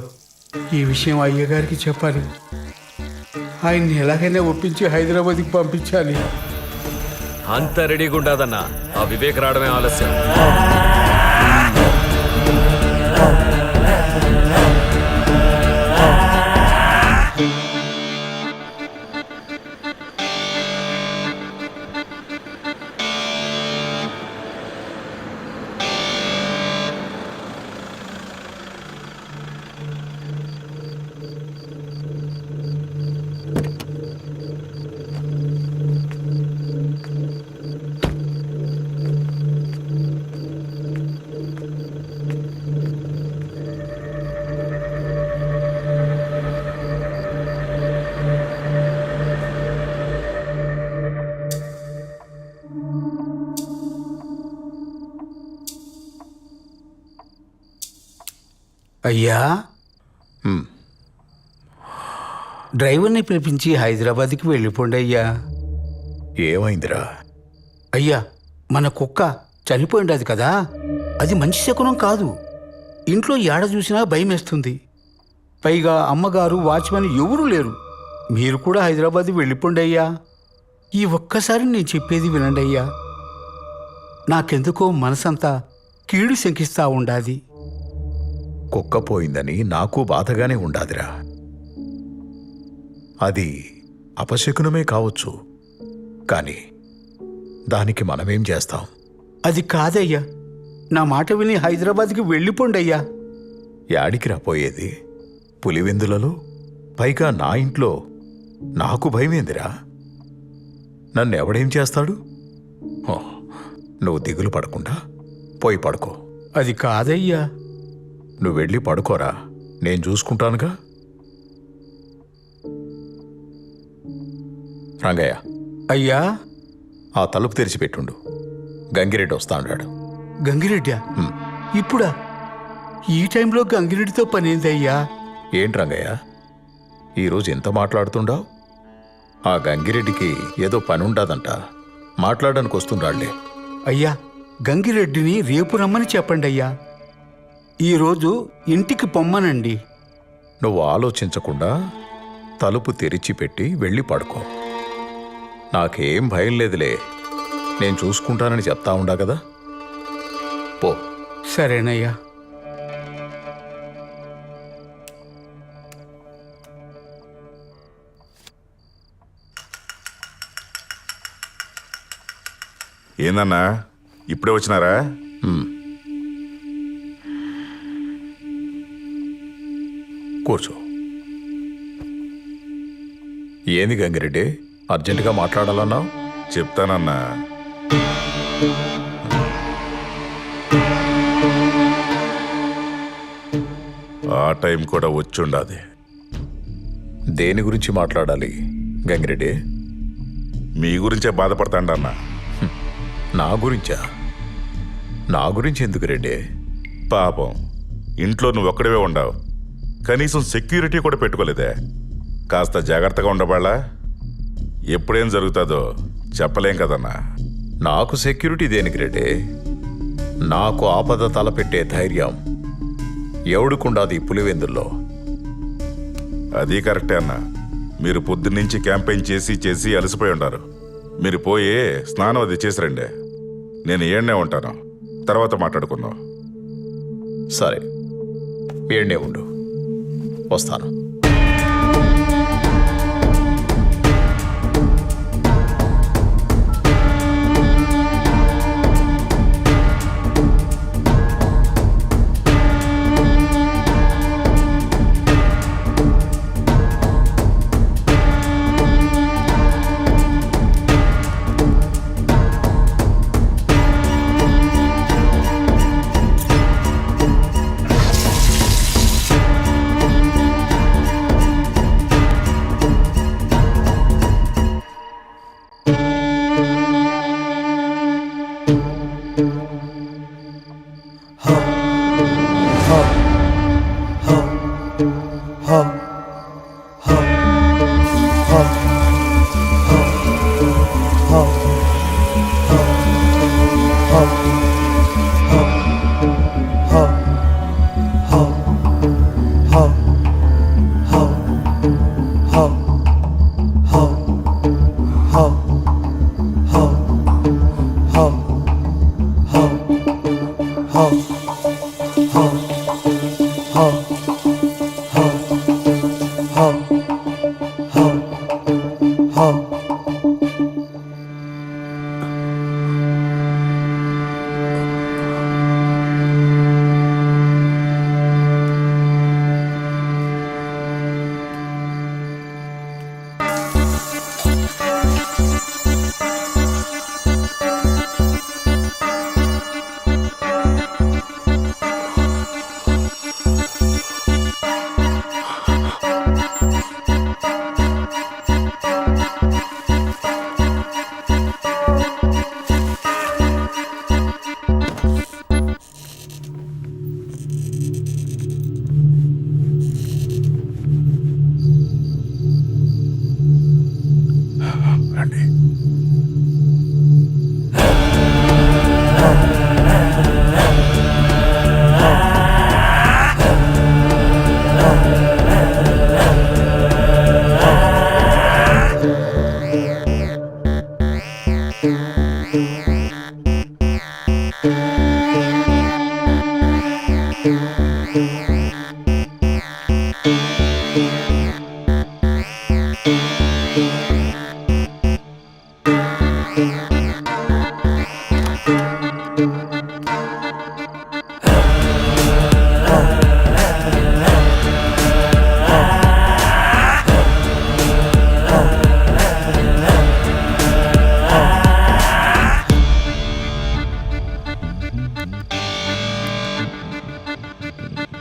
ఈ విషయం అయ్యగారికి చెప్పాలి. ఆయన్ని ఎలాగైనా ఒప్పించి హైదరాబాద్కి పంపించాలి. అంత రెడీగా ఉండదన్నా, ఆ వివేక్ రావడమే ఆలస్యం. అయ్యా, డ్రైవర్ని పిలిపించి హైదరాబాద్కి వెళ్ళిపోండి అయ్యా. ఏమైందిరా? అయ్యా, మన కుక్క చనిపోయిండది కదా, అది మంచి శకునం కాదు. ఇంట్లో ఏడ చూసినా భయం వేస్తుంది. పైగా అమ్మగారు, వాచ్మెన్ ఎవరూ లేరు. మీరు కూడా హైదరాబాద్ వెళ్ళిపోండి అయ్యా. ఈ ఒక్కసారి నేను చెప్పేది వినండి అయ్యా. నాకెందుకో మనసంతా కీడు శంకిస్తా ఉండాది. కుక్క పోయిందని నాకు బాధగానే ఉండాదిరా. అది అపశకునమే కావచ్చు, కానీ దానికి మనమేం చేస్తాం? అది కాదయ్యా, నా మాట విని హైదరాబాద్కి వెళ్ళిపోండి అయ్యా. యాడికి రాపోయేది? పులివెందులలో, పైగా నా ఇంట్లో. నాకు భయమేందిరా? నన్ను ఎవడేం చేస్తాడు? నువ్వు దిగులు పడకుండా పోయి పడుకో. అది కాదయ్యా. నువ్వు వెళ్ళి పడుకోరా, నేను చూసుకుంటానుగా. రంగయ్య, అయ్యా, ఆ తలుపు తెరిచిపెట్టుండు. గంగిరెడ్డి వస్తా అన్నాడు. గంగిరెడ్డా? ఇప్పుడా? ఈ టైంలో గంగిరెడ్డితో పనేందయ్యా? ఏంటి రంగయ్య, ఈరోజు ఎంత మాట్లాడుతుండావు? ఆ గంగిరెడ్డికి ఏదో పని ఉండదంట, మాట్లాడడానికి వస్తుండాళ్లే. అయ్యా, గంగిరెడ్డిని రేపు రమ్మని చెప్పండి అయ్యా. ఈరోజు ఇంటికి పొమ్మనండి. నువ్వు ఆలోచించకుండా తలుపు తెరిచిపెట్టి వెళ్ళి పడుకో. నాకేం భయం లేదులే, నేను చూసుకుంటానని చెప్తా ఉండా కదా. పో. సరేనయ్యా. ఏందన్నా ఇప్పుడే వచ్చినారా? కూర్చో. ఏంది గంగిరెడ్డి, అర్జెంటుగా మాట్లాడాలన్నావు? చెప్తానన్నా. ఆ టైం కూడా వచ్చుండాది. దేని గురించి మాట్లాడాలి గంగిరెడ్డి? మీ గురించే బాధపడతాండన్నా. నా గురించా? నా గురించి ఎందుకు రెడ్డి? పాపం, ఇంట్లో నువ్వు ఒక్కడివే ఉండవు, కనీసం సెక్యూరిటీ కూడా పెట్టుకోలేదే. కాస్త జాగ్రత్తగా ఉండబాళ్ళా? ఎప్పుడేం జరుగుతుందో చెప్పలేం కదన్నా. నాకు సెక్యూరిటీ దేనికి రెడ్డి? నాకు ఆపద తలపెట్టే ధైర్యం ఎవడుకుండాది పులివెందుల్లో? అది కరెక్టే అన్న. మీరు పొద్దున్నుంచి క్యాంపెయిన్ చేసి చేసి అలసిపోయి ఉంటారు. మీరు పోయి స్నానం అది చేసి రండి. నేను ఏడ్నే ఉంటాను, తర్వాత మాట్లాడుకుందాం. సరే, ఏడ్నే ఉండు, వస్తాను.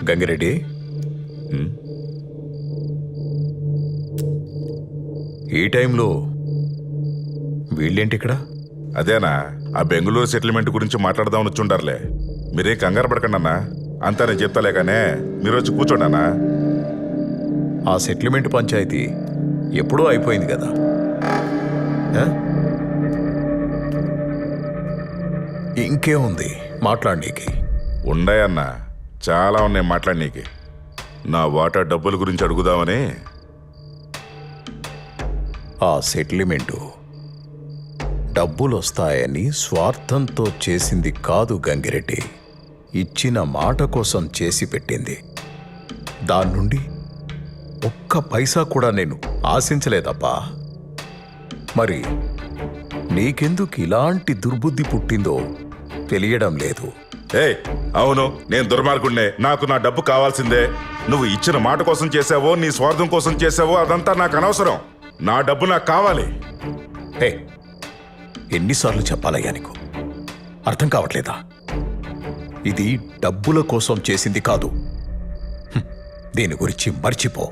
గంగిరెడ్డి, ఈ టైంలో వీళ్ళేంటి ఇక్కడ? అదేనా, ఆ బెంగళూరు సెటిల్మెంట్ గురించి మాట్లాడదామని వచ్చుంటారులే. మీరే కంగారు పడకండి అన్నా, అంతా నేను చెప్తాలే కానీ మీరు వచ్చి కూర్చోండి అన్నా. ఆ సెటిల్మెంట్ పంచాయతీ ఎప్పుడూ అయిపోయింది కదా. ఇంకేముంది మాట్లాడనీకి? ఉండాయన్నా, చాలా ఉన్నాయి మాట్లాడనీకి. నా వాటా డబ్బుల గురించి అడుగుదామని. ఆ సెటిల్మెంటు డబ్బులు వస్తాయని స్వార్థంతో చేసింది కాదు గంగిరెడ్డి, ఇచ్చిన మాట కోసం చేసి పెట్టింది. దాని నుండి ఒక్క పైసా కూడా నేను ఆశించలేదబ్బా. మరి నీకెందుకు ఇలాంటి దుర్బుద్ధి పుట్టిందో తెలియడం లేదు. అవును, నేను దుర్మార్గుణ్ణే, నాకు నా డబ్బు కావాల్సిందే. నువ్వు ఇచ్చిన మాట కోసం చేసావో నీ స్వార్థం కోసం చేసావో అదంతా నాకు అనవసరం. నా డబ్బు నాకు కావాలి. ఎన్నిసార్లు చెప్పాలయ్యా నీకు? అర్థం కావట్లేదా? ఇది డబ్బుల కోసం చేసింది కాదు. దీని గురించి మర్చిపో.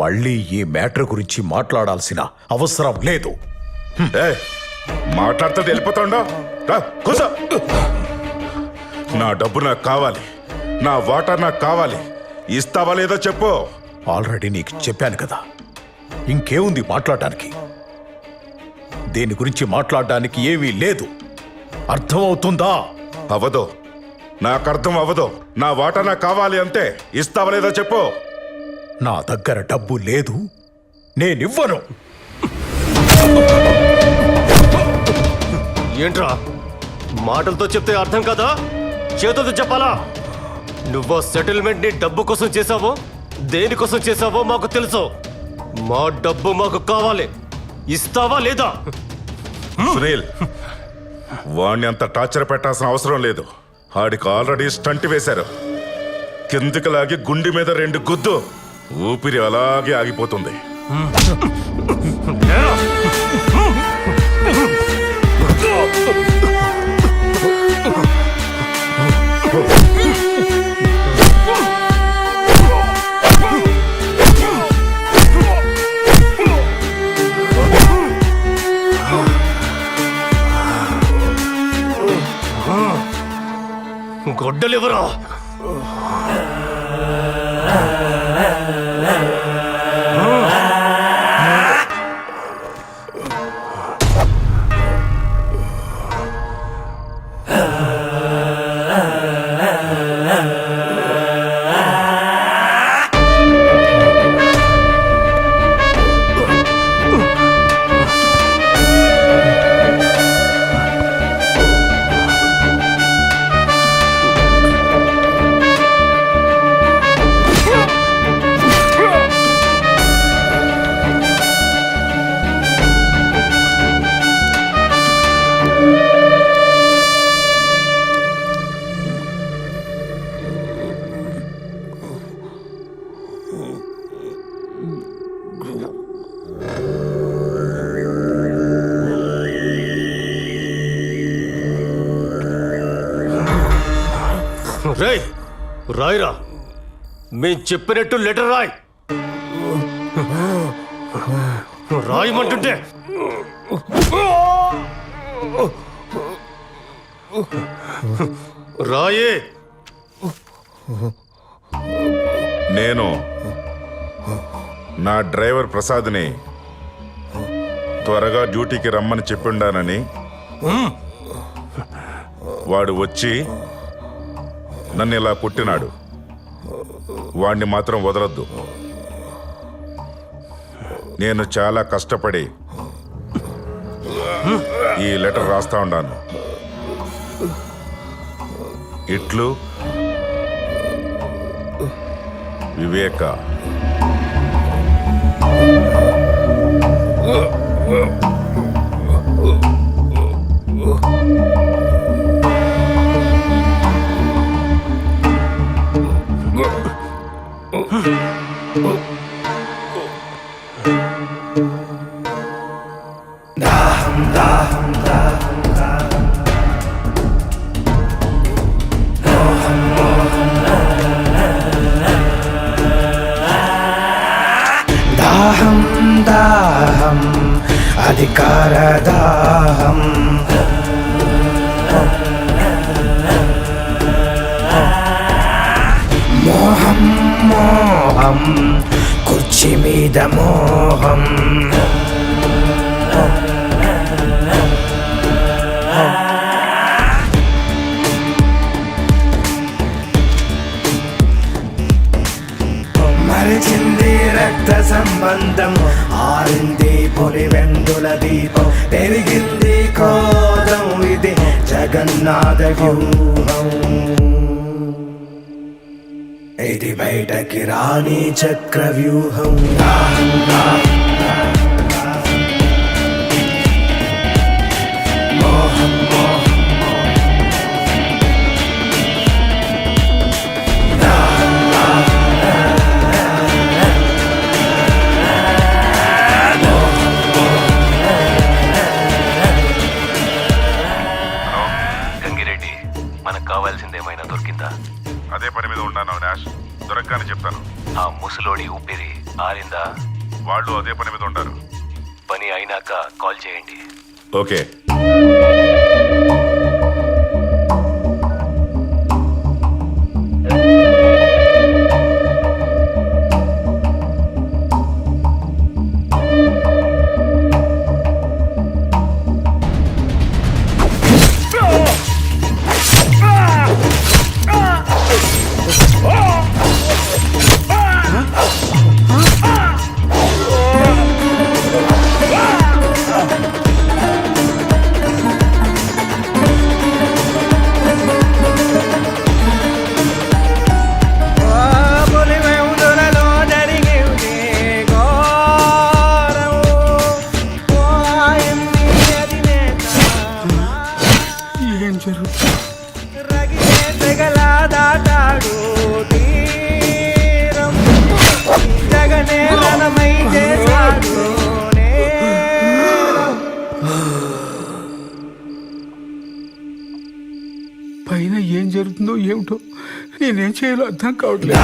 మళ్ళీ ఈ మ్యాటర్ గురించి మాట్లాడాల్సిన అవసరం లేదు. మాట్లాడితే వెళ్ళిపోతాండో. కూసో. నా డబ్బు నాకు కావాలి, నా వాటా నాకు కావాలి. ఇస్తావా లేదో చెప్పు. ఆల్రెడీ నీకు చెప్పాను కదా, ఇంకేముంది మాట్లాడటానికి? దీని గురించి మాట్లాడడానికి ఏమీ లేదు. అర్థమవుతుందా? అవదో. నాకు అర్థం అవ్వదు. నా వాటా నాకు కావాలి అంతే. ఇస్తావా లేదా చెప్పు. నా దగ్గర డబ్బు లేదు, నేనివ్వను. ఏంట్రా మాటలతో చెప్తే అర్థం కదా, చేతులతో చెప్పాలా? నువ్వు సెటిల్మెంట్ ని డబ్బు కోసం చేసావో దేనికోసం చేసావో మాకు తెలుసు. మా డబ్బు మాకు కావాలి, ఇస్తావా లేదా? సునీల్, వాణ్ణి అంత టార్చర్ పెట్టాల్సిన అవసరం లేదు. ఆడికి ఆల్రెడీ స్టంట్ వేశారు. కిందికి లాగి గుండె మీద 2 గుద్దు, ఊపిరి అలాగే ఆగిపోతుంది. గొడ్డలివరా? రేయ్, రాయిరా. మేం చెప్పినట్టు లెటర్ రాయ్. రాయమంటుంటే రాయే. నేను నా డ్రైవర్ ప్రసాద్ని త్వరగా డ్యూటీకి రమ్మని చెప్పిండానని, వాడు వచ్చి నన్ను ఇలా కొట్టినాడు. వాణ్ణి మాత్రం వదలొద్దు. నేను చాలా కష్టపడి ఈ లెటర్ రాస్తా ఉన్నాను. ఇట్లు వివేక. దాహం దాహం అధికార దాహం, మోహం మోహం కుర్చీ మీద మోహం, మరిచింది రక్త సంబంధం, ఆరింది పొలివెందుల దీపం, పెరిగింది కోదం, ఇది జగన్నాథ వ్యూహం, ఇది బయటకి రాని చక్ర వ్యూహం. మోహం మోహం గంగిరెడ్డి, మనకు కావాల్సిందేమైనా దొరికిందా? అదే పని మీద ఉన్నాను అవినాష్. దొరకగానే చెప్తాను. ఆ ముసలోడి ఊపిరి ఆరిందా? వాళ్ళు అదే పని మీద ఉంటారు. పని అయినాక కాల్ చేయండి. ఓకే. తీరం జగనే రణమై చేశాడు నేరం. పైన ఏం జరుగుతుందో ఏమిటో నేనేం చేయాలో అర్థం కావట్లేదు.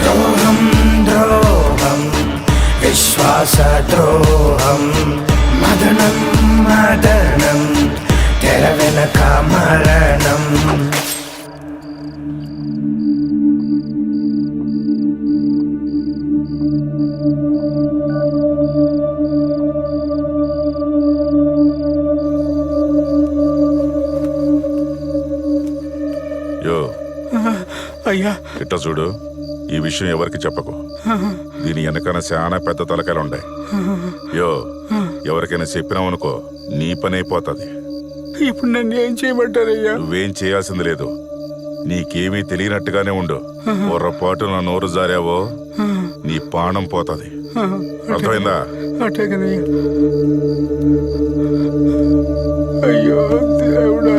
ద్రోహం ద్రోహం విశ్వాసద్రోహం మదనం మదనం తెర వెనక మరణం. యో అయ్యా ఇట్ట చూడు, ఈ విషయం ఎవరికి చెప్పకు. దీని వెనకన చాలా పెద్ద తలకాయలు ఉన్నాయి. యో ఎవరికైనా చెప్పినావనుకో నీ పని అయిపోతుంది. ఇప్పుడు నన్ను ఏం చేయమంటారయ్యా? నువ్వేం చేయాల్సింది లేదు. నీకేమీ తెలియనట్టుగానే ఉండు. పొరపాటు నా నోరు జారావో నీ ప్రాణం పోతుంది. అర్థమైందా? అటే కదయ్యా. అయ్యో దేవుడా.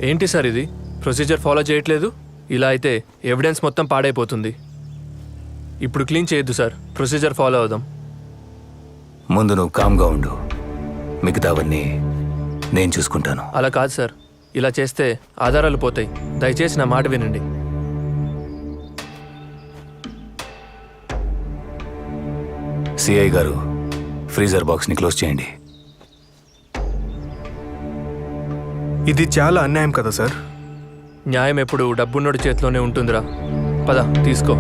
ఏంటి సార్ ఇది? ప్రొసీజర్ ఫాలో చేయట్లేదు. ఇలా అయితే ఎవిడెన్స్ మొత్తం పాడైపోతుంది. ఇప్పుడు క్లీన్ చేయొద్దు సార్, ప్రొసీజర్ ఫాలో అవుదాం. ముందు నువ్వు కామ్గా ఉండు, మిగతావన్నీ నేను చూసుకుంటాను. అలా కాదు సార్, ఇలా చేస్తే ఆధారాలు పోతాయి. దయచేసి నా మాట వినండి. సిఐ గారు, ఫ్రీజర్ బాక్స్ని క్లోజ్ చేయండి. ఇది చాలా అన్యాయం కదా సార్. న్యాయం ఎప్పుడు డబ్బున్నోడి చేతిలోనే ఉంటుందిరా. పద తీసుకో.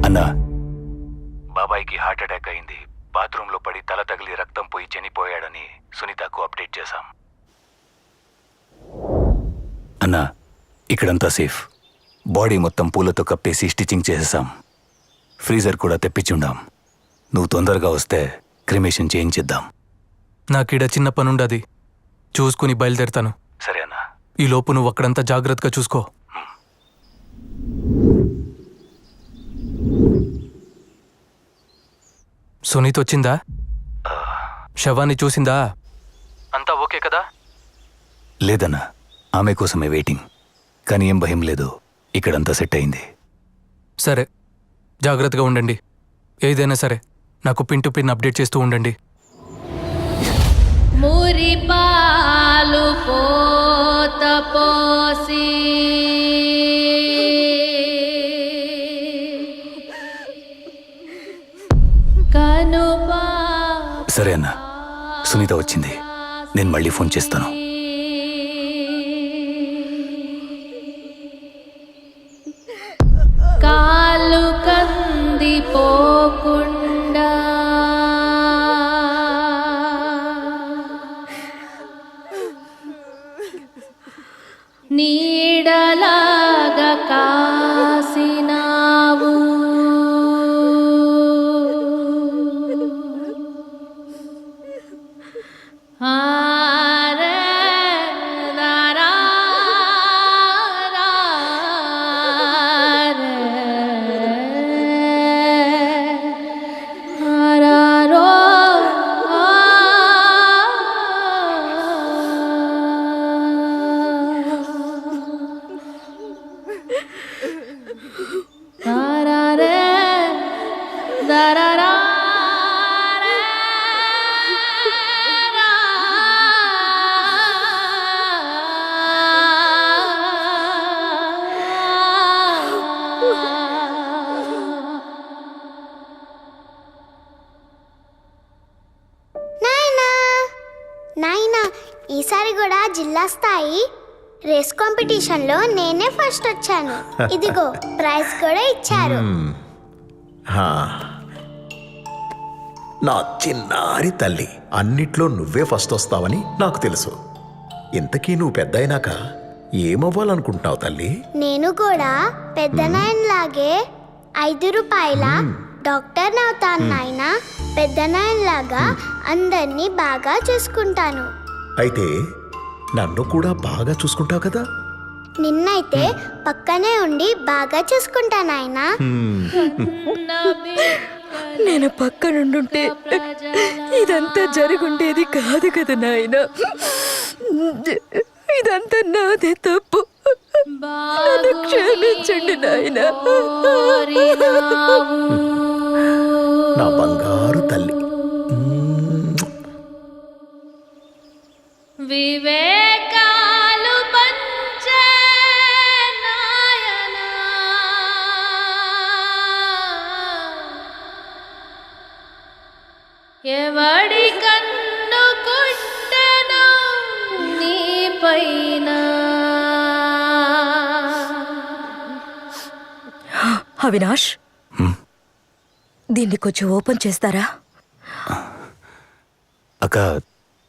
అన్నా, బాబాయ్కి హార్ట్ అటాక్ అయింది. బాత్రూంలో పడి తల తగిలి రక్తం పోయి చనిపోయాడని సునీతకు అప్డేట్ చేశాం. అన్నా, ఇక్కడంతా సేఫ్. బాడీ మొత్తం పూలతో కప్పేసి స్టిచ్చింగ్ చేసేసాం. ఫ్రీజర్ కూడా తెప్పించుండాం. నువ్వు తొందరగా వస్తే క్రిమేషన్ చేయించిద్దాం. నాకీడ చిన్న పనుండది, చూసుకుని బయలుదేరుతాను. సరే అన్నా. ఈ లోపు నువ్వు అక్కడంతా జాగ్రత్తగా చూసుకో. సునీత్ వచ్చిందా? శవాన్ని చూసిందా? అంతా ఓకే కదా? లేదన్నా, ఆమె కోసమే వెయిటింగ్. కానీ ఏం భయం లేదు, ఇక్కడంతా సెట్ అయింది. సరే, జాగ్రత్తగా ఉండండి. ఏదైనా సరే నాకు పిన్ టు పిన్ అప్డేట్ చేస్తూ ఉండండి. మురిపాలు పోత పోసి కనుపా. సరే అన్నా, సునీత వచ్చింది. నేను మళ్ళీ ఫోన్ చేస్తాను. కాలు కందిపోకుండా నీడలాగా కాసినావు. నాయనా ఈసారి కూడా జిల్లా స్థాయి రేస్ కాంపిటీషన్లో నేనే ఫస్ట్ వచ్చాను. ఇదిగో ప్రైజ్ కూడా ఇచ్చారు. హా. నా చిన్నారి తల్లి, అన్నిట్లో నువ్వే ఫస్ట్ వస్తావని నాకు తెలుసు. ఇంతకీ నువ్వు పెద్ద అయినాక ఏమవ్వాలనుకుంటున్నావు తల్లి? నేను కూడా పెద్ద నాయనలాగే 5 రూపాయల డాక్టర్ అవుతాను నాయనా. పెద్ద నాయనలాగా అందరినీ బాగా చూసుకుంటాను. అయితే నన్ను కూడా బాగా చూసుకుంటావు కదా? నిన్నైతే పక్కనే ఉండి బాగా చూసుకుంటా నాయనా. నేను పక్కనుండుంటే ఇదంతా జరుగుండేది కాదు కదా నాయన. ఇదంతా నాదే తప్పు. నన్ను క్షమించండి నాయన. నా బంగారు తల్లి. వివేకాలు పంచే నాయనా, ఎవడి కన్ను కుట్టెను నీ పైన. అవినాష్, దీన్ని కొంచెం ఓపెన్ చేస్తారా? అక్క,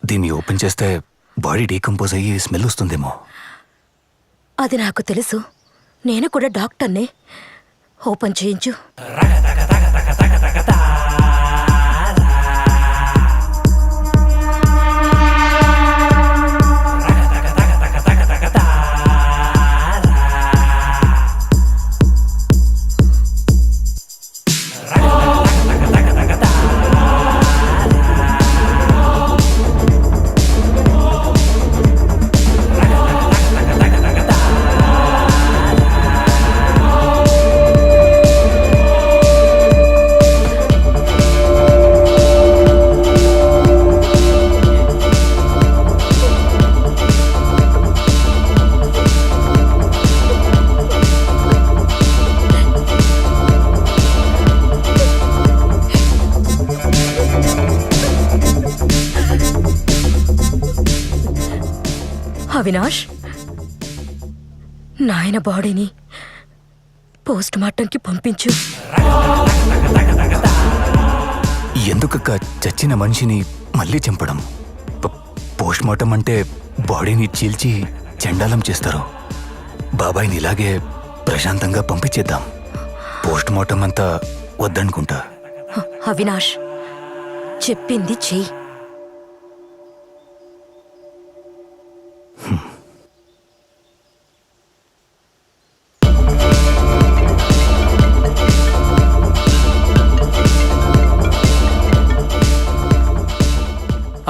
దీన్ని ఓపెన్ చేస్తే బాడీ డీకంపోజ్ అయ్యి స్మెల్ వస్తుందేమో. అది నాకు తెలుసు. నేను కూడా డాక్టర్ని. ఓపెన్ చేయించు. అవినాష్, నాయన బాడీని పోస్ట్ మార్టంకి పంపించు. ఎందుకక్క చచ్చిన మనిషిని మళ్ళీ చంపడం? పోస్ట్ మార్టం అంటే బాడీని చీల్చి చండాలం చేస్తారు. బాబాయ్ని ఇలాగే ప్రశాంతంగా పంపించేద్దాం. పోస్ట్ మార్టం అంతా వద్దనుకుంటా. అవినాష్, చెప్పింది చెయ్యి.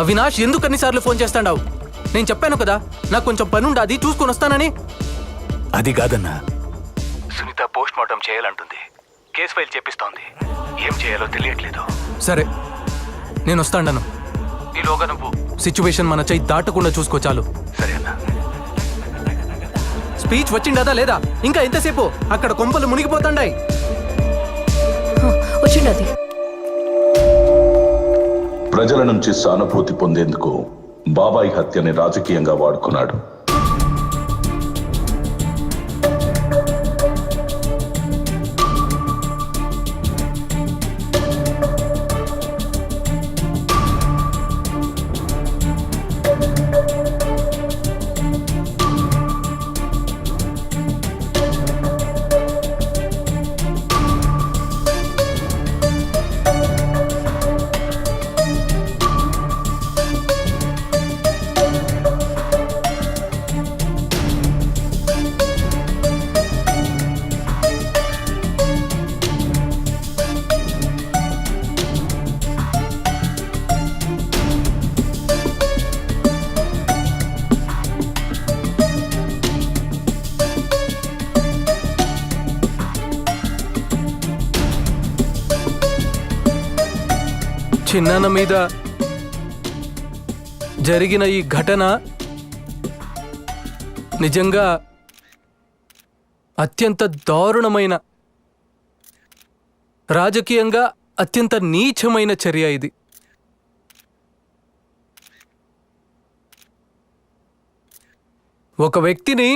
అవినాష్, ఎందుకు అన్నిసార్లు ఫోన్ చేస్తాడావు? నేను చెప్పాను కదా, నాకు కొంచెం పని ఉండాది, చూసుకొని వస్తానని. అది కాదన్నా, సునీత పోస్ట్ మార్టం చేయాలంటుంది. కేసు ఫైల్ చేపిస్తోంది. ఏం చేయాలో తెలియట్లేదు. సరే, నేను వస్తాను. ఈలోగా నువ్వు సిచ్యువేషన్ మన చెయ్యి దాటకుండా చూసుకో చాలు. సరే అన్నా. స్పీచ్ వచ్చిండదా లేదా? ఇంకా ఎంతసేపు? అక్కడ కొంపలు మునిగిపోతాండాయి. వచ్చిండది. ప్రజల నుంచి సానుభూతి పొందేందుకు బాబాయ్ హత్యని రాజకీయంగా వాడుకున్నాడు. చిన్నాన్న మీద జరిగిన ఈ ఘటన నిజంగా అత్యంత దారుణమైన, రాజకీయంగా అత్యంత నీచమైన చర్య ఇది. ఒక వ్యక్తిని,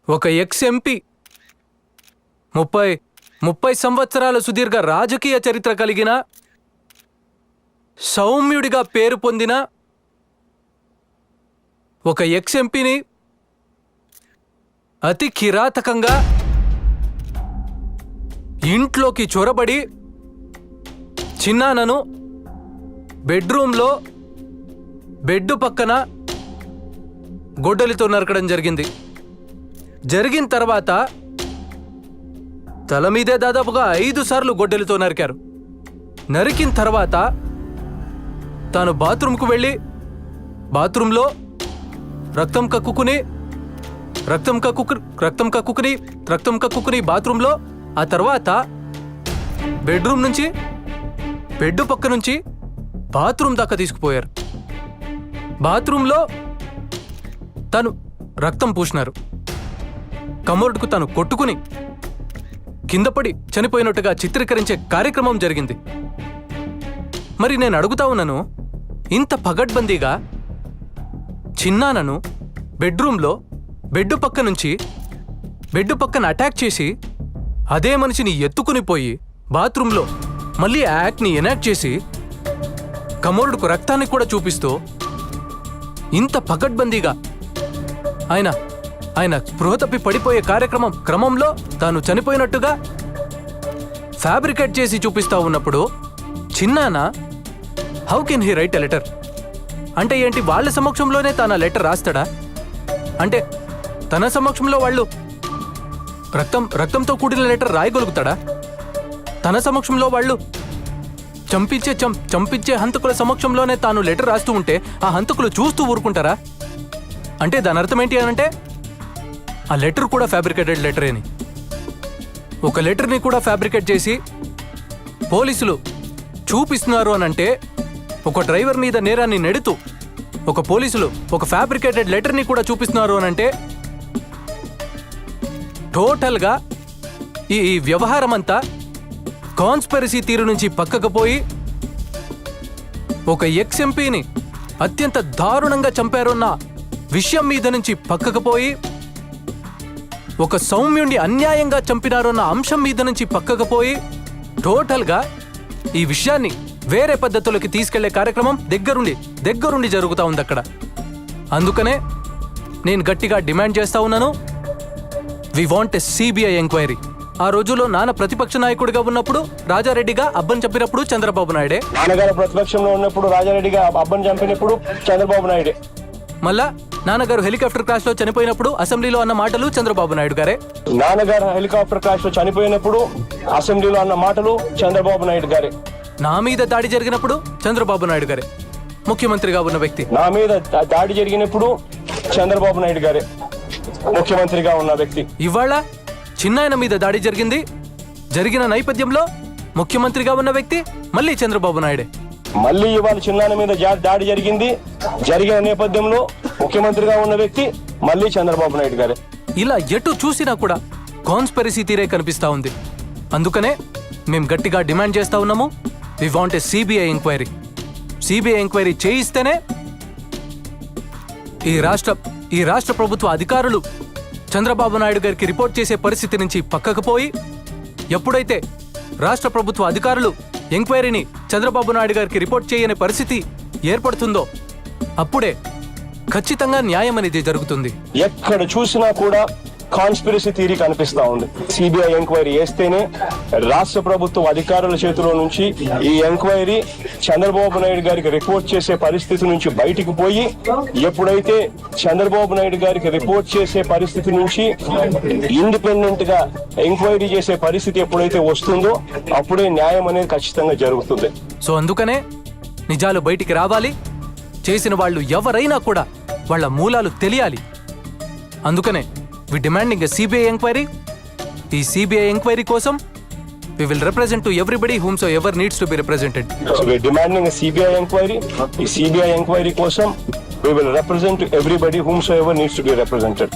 ఒక ఎక్స్ ఎంపీ 30 సంవత్సరాల సుదీర్ఘ రాజకీయ చరిత్ర కలిగిన, సౌమ్యుడిగా పేరు పొందిన ఒక ఎక్స్ ఎంపీని అతి కిరాతకంగా ఇంట్లోకి చొరబడి చిన్నానను బెడ్రూమ్లో బెడ్ పక్కన గొడ్డలితో నరకడం జరిగింది. జరిగిన తర్వాత తల మీదే దాదాపుగా 5 సార్లు గొడ్డలితో నరికారు. నరికిన తర్వాత తాను బాత్రూంకు వెళ్ళి బాత్రూంలో రక్తం కక్కుకుని బాత్రూంలో, ఆ తర్వాత బెడ్రూమ్ నుంచి బెడ్ పక్క నుంచి బాత్రూమ్ దాకా తీసుకుపోయారు. బాత్రూంలో తను రక్తం పూసినారు. కమోడ్కు తను కొట్టుకుని కిందపడి చనిపోయినట్టుగా చిత్రీకరించే కార్యక్రమం జరిగింది. మరి నేను అడుగుతా ఉన్నాను, ఇంత పగడ్బందీగా చిన్నానను బెడ్రూమ్లో బెడ్ పక్కన అటాక్ చేసి అదే మనిషిని ఎత్తుకుని పోయి బాత్రూంలో మళ్ళీ యాక్ట్ని ఎనాక్ట్ చేసి కమోరుడుకు రక్తాన్ని కూడా చూపిస్తూ ఇంత పగడ్బందీగా ఆయన స్పృహ తప్పి పడిపోయే క్రమంలో తాను చనిపోయినట్టుగా ఫ్యాబ్రికేట్ చేసి చూపిస్తా ఉన్నప్పుడు చిన్నాన how can he write a letter? అంటే ఏంటి, వాళ్ళ సమక్షంలోనే తాను లెటర్ రాస్తాడా? అంటే తన సమక్షంలో వాళ్ళు రక్తంతో కూడిన లెటర్ రాయగలుగుతాడా? తన సమక్షంలో వాళ్ళు చంపించే హంతకుల సమక్షంలోనే తాను లెటర్ రాస్తూ ఉంటే ఆ హంతకులు చూస్తూ ఊరుకుంటారా? అంటే దాని అర్థం ఏంటి అనంటే ఆ లెటర్ కూడా ఫ్యాబ్రికేటెడ్ లెటరే అని. ఒక లెటర్ని కూడా ఫ్యాబ్రికేట్ చేసి పోలీసులు చూపిస్తున్నారు అనంటే, ఒక డ్రైవర్ మీద నేరాన్ని నెడుతూ పోలీసులు ఒక ఫ్యాబ్రికేటెడ్ లెటర్ని కూడా చూపిస్తున్నారు అనంటే టోటల్గా ఈ వ్యవహారం అంతా కాన్స్పిరసీ తీరు నుంచి పక్కకు పోయి ఒక ఎక్స్ ఎంపీని అత్యంత దారుణంగా చంపారన్న విషయం మీద నుంచి పక్కకు పోయి ఒక సౌమ్యుణ్ణి అన్యాయంగా చంపినారన్న అంశం మీద నుంచి పక్కకు పోయి టోటల్గా ఈ విషయాన్ని వేరే పద్ధతులకి తీసుకెళ్లే కార్యక్రమం దగ్గరుండి జరుగుతూ ఉంది అక్కడ. అందుకనే నేను గట్టిగా డిమాండ్ చేస్తా ఉన్నాను, we want a CBI enquiry. ఆ రోజుల్లో నాన్న ప్రతిపక్ష నాయకుడిగా ఉన్నప్పుడు రాజారెడ్డిగా అబ్బన్ చంపినప్పుడు చంద్రబాబు నాయుడే, నాన్నగారు ప్రతిపక్షంలో ఉన్నప్పుడు రాజారెడ్డిగా అబ్బన్ చంపినప్పుడు చంద్రబాబు నాయుడే, మళ్ళా నాన్నగారు హెలికాప్టర్ క్రాష్ లో చనిపోయినప్పుడు అసెంబ్లీలో అన్న మాటలు చంద్రబాబు నాయుడు గారే, నాన్నగారు హెలికాప్టర్ క్రాష్ లో చనిపోయినప్పుడు అసెంబ్లీలో అన్న మాటలు చంద్రబాబు నాయుడు గారే, నా మీద దాడి జరిగినప్పుడు చంద్రబాబు నాయుడు గారే ముఖ్యమంత్రిగా ఉన్న వ్యక్తి, నా మీద దాడి జరిగినప్పుడు చంద్రబాబు నాయుడు గారే ముఖ్యమంత్రిగా ఉన్న వ్యక్తి. ఇవాళ చిన్నాయన మీద దాడి జరిగిన నేపథ్యంలో ముఖ్యమంత్రిగా ఉన్న వ్యక్తి మళ్ళీ చంద్రబాబు నాయుడే. మళ్ళీ ఇవాళ చిన్నాయన మీద దాడి జరిగిన నేపథ్యంలో ముఖ్యమంత్రిగా ఉన్న వ్యక్తి మళ్ళీ చంద్రబాబు నాయుడు గారే. ఇలా ఎటు చూసినా కూడా కాన్స్పిరసీ తీరే కనిపిస్తా ఉంది. అందుకనే మేము గట్టిగా డిమాండ్ చేస్తా ఉన్నాము, we want a CBI enquiry. CBI enquiry చేయిస్తేనే ఈ రాష్ట్ర ప్రభుత్వ అధికారులు చంద్రబాబు నాయుడు గారికి రిపోర్ట్ చేసే పరిస్థితి నుంచి పక్కకు పోయి, ఎప్పుడైతే రాష్ట్ర ప్రభుత్వ అధికారులు ఎంక్వైరీని చంద్రబాబు నాయుడు గారికి రిపోర్ట్ చేయని పరిస్థితి ఏర్పడుతుందో అప్పుడే ఖచ్చితంగా న్యాయం అనేది జరుగుతుంది. ఎక్కడ చూసినా కూడా కాన్స్పిరసీ థియరీ కనిపిస్తా ఉంది. సిబిఐ ఎంక్వైరీ చేస్తేనే రాష్ట్ర ప్రభుత్వ అధికారుల చేతిలో నుంచి ఈ ఎంక్వైరీ చంద్రబాబు నాయుడు గారికి రిపోర్ట్ చేసే పరిస్థితి నుంచి బయటికి పోయి, ఎప్పుడైతే చంద్రబాబు నాయుడు గారికి రిపోర్ట్ చేసే పరిస్థితి నుంచి ఇండిపెండెంట్ గా ఎంక్వైరీ చేసే పరిస్థితి ఎప్పుడైతే వస్తుందో అప్పుడే న్యాయం అనేది ఖచ్చితంగా జరుగుతుంది. సో అందుకనే నిజాలు బయటికి రావాలి, చేసిన వాళ్ళు ఎవరైనా కూడా వాళ్ళ మూలాలు తెలియాలి. అందుకనే we demanding a CBI inquiry. ఈ CBI inquiry కోసం we will represent to everybody whomsoever needs to be represented. So we are demanding a CBI inquiry. ఈ CBI inquiry కోసం we will represent to everybody whomsoever needs to be represented.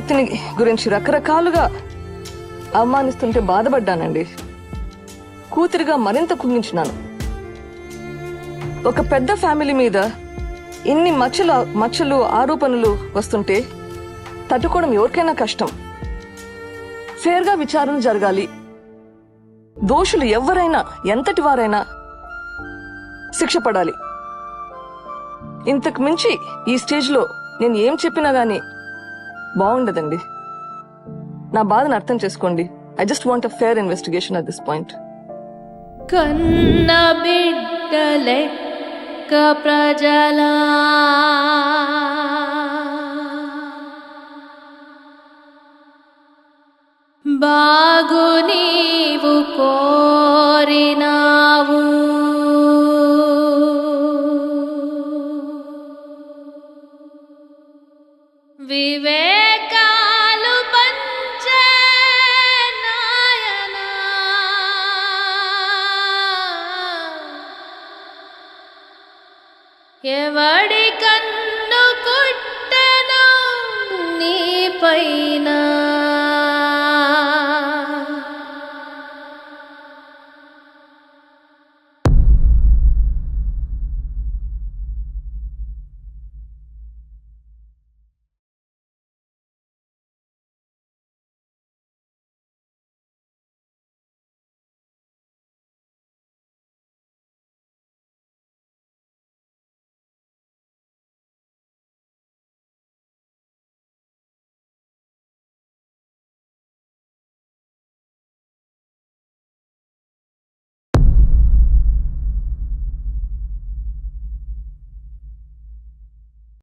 వ్యక్తిని గురించి రకరకాలుగా అవమానిస్తుంటే బాధపడ్డానండి. కూతురిగా మరింత కుంగించినాను. ఒక పెద్ద family మీద ఇన్ని మచ్చలు ఆరోపణలు వస్తుంటే తట్టుకోవడం ఎవరికైనా కష్టం. ఫేర్గా విచారణ జరగాలి. దోషులు ఎవరైనా ఎంతటి వారైనా శిక్ష పడాలి. ఇంతకు మించి ఈ స్టేజ్లో నేను ఏం చెప్పినా గానీ బాగుండదండి. నా బాధను అర్థం చేసుకోండి. I just want a fair investigation at this point. కన్న బిడ్డలెక్క ప్రజలా బాగు నీవు కోరినావు, వివేకాలు పంచే నాయనా, ఎవడి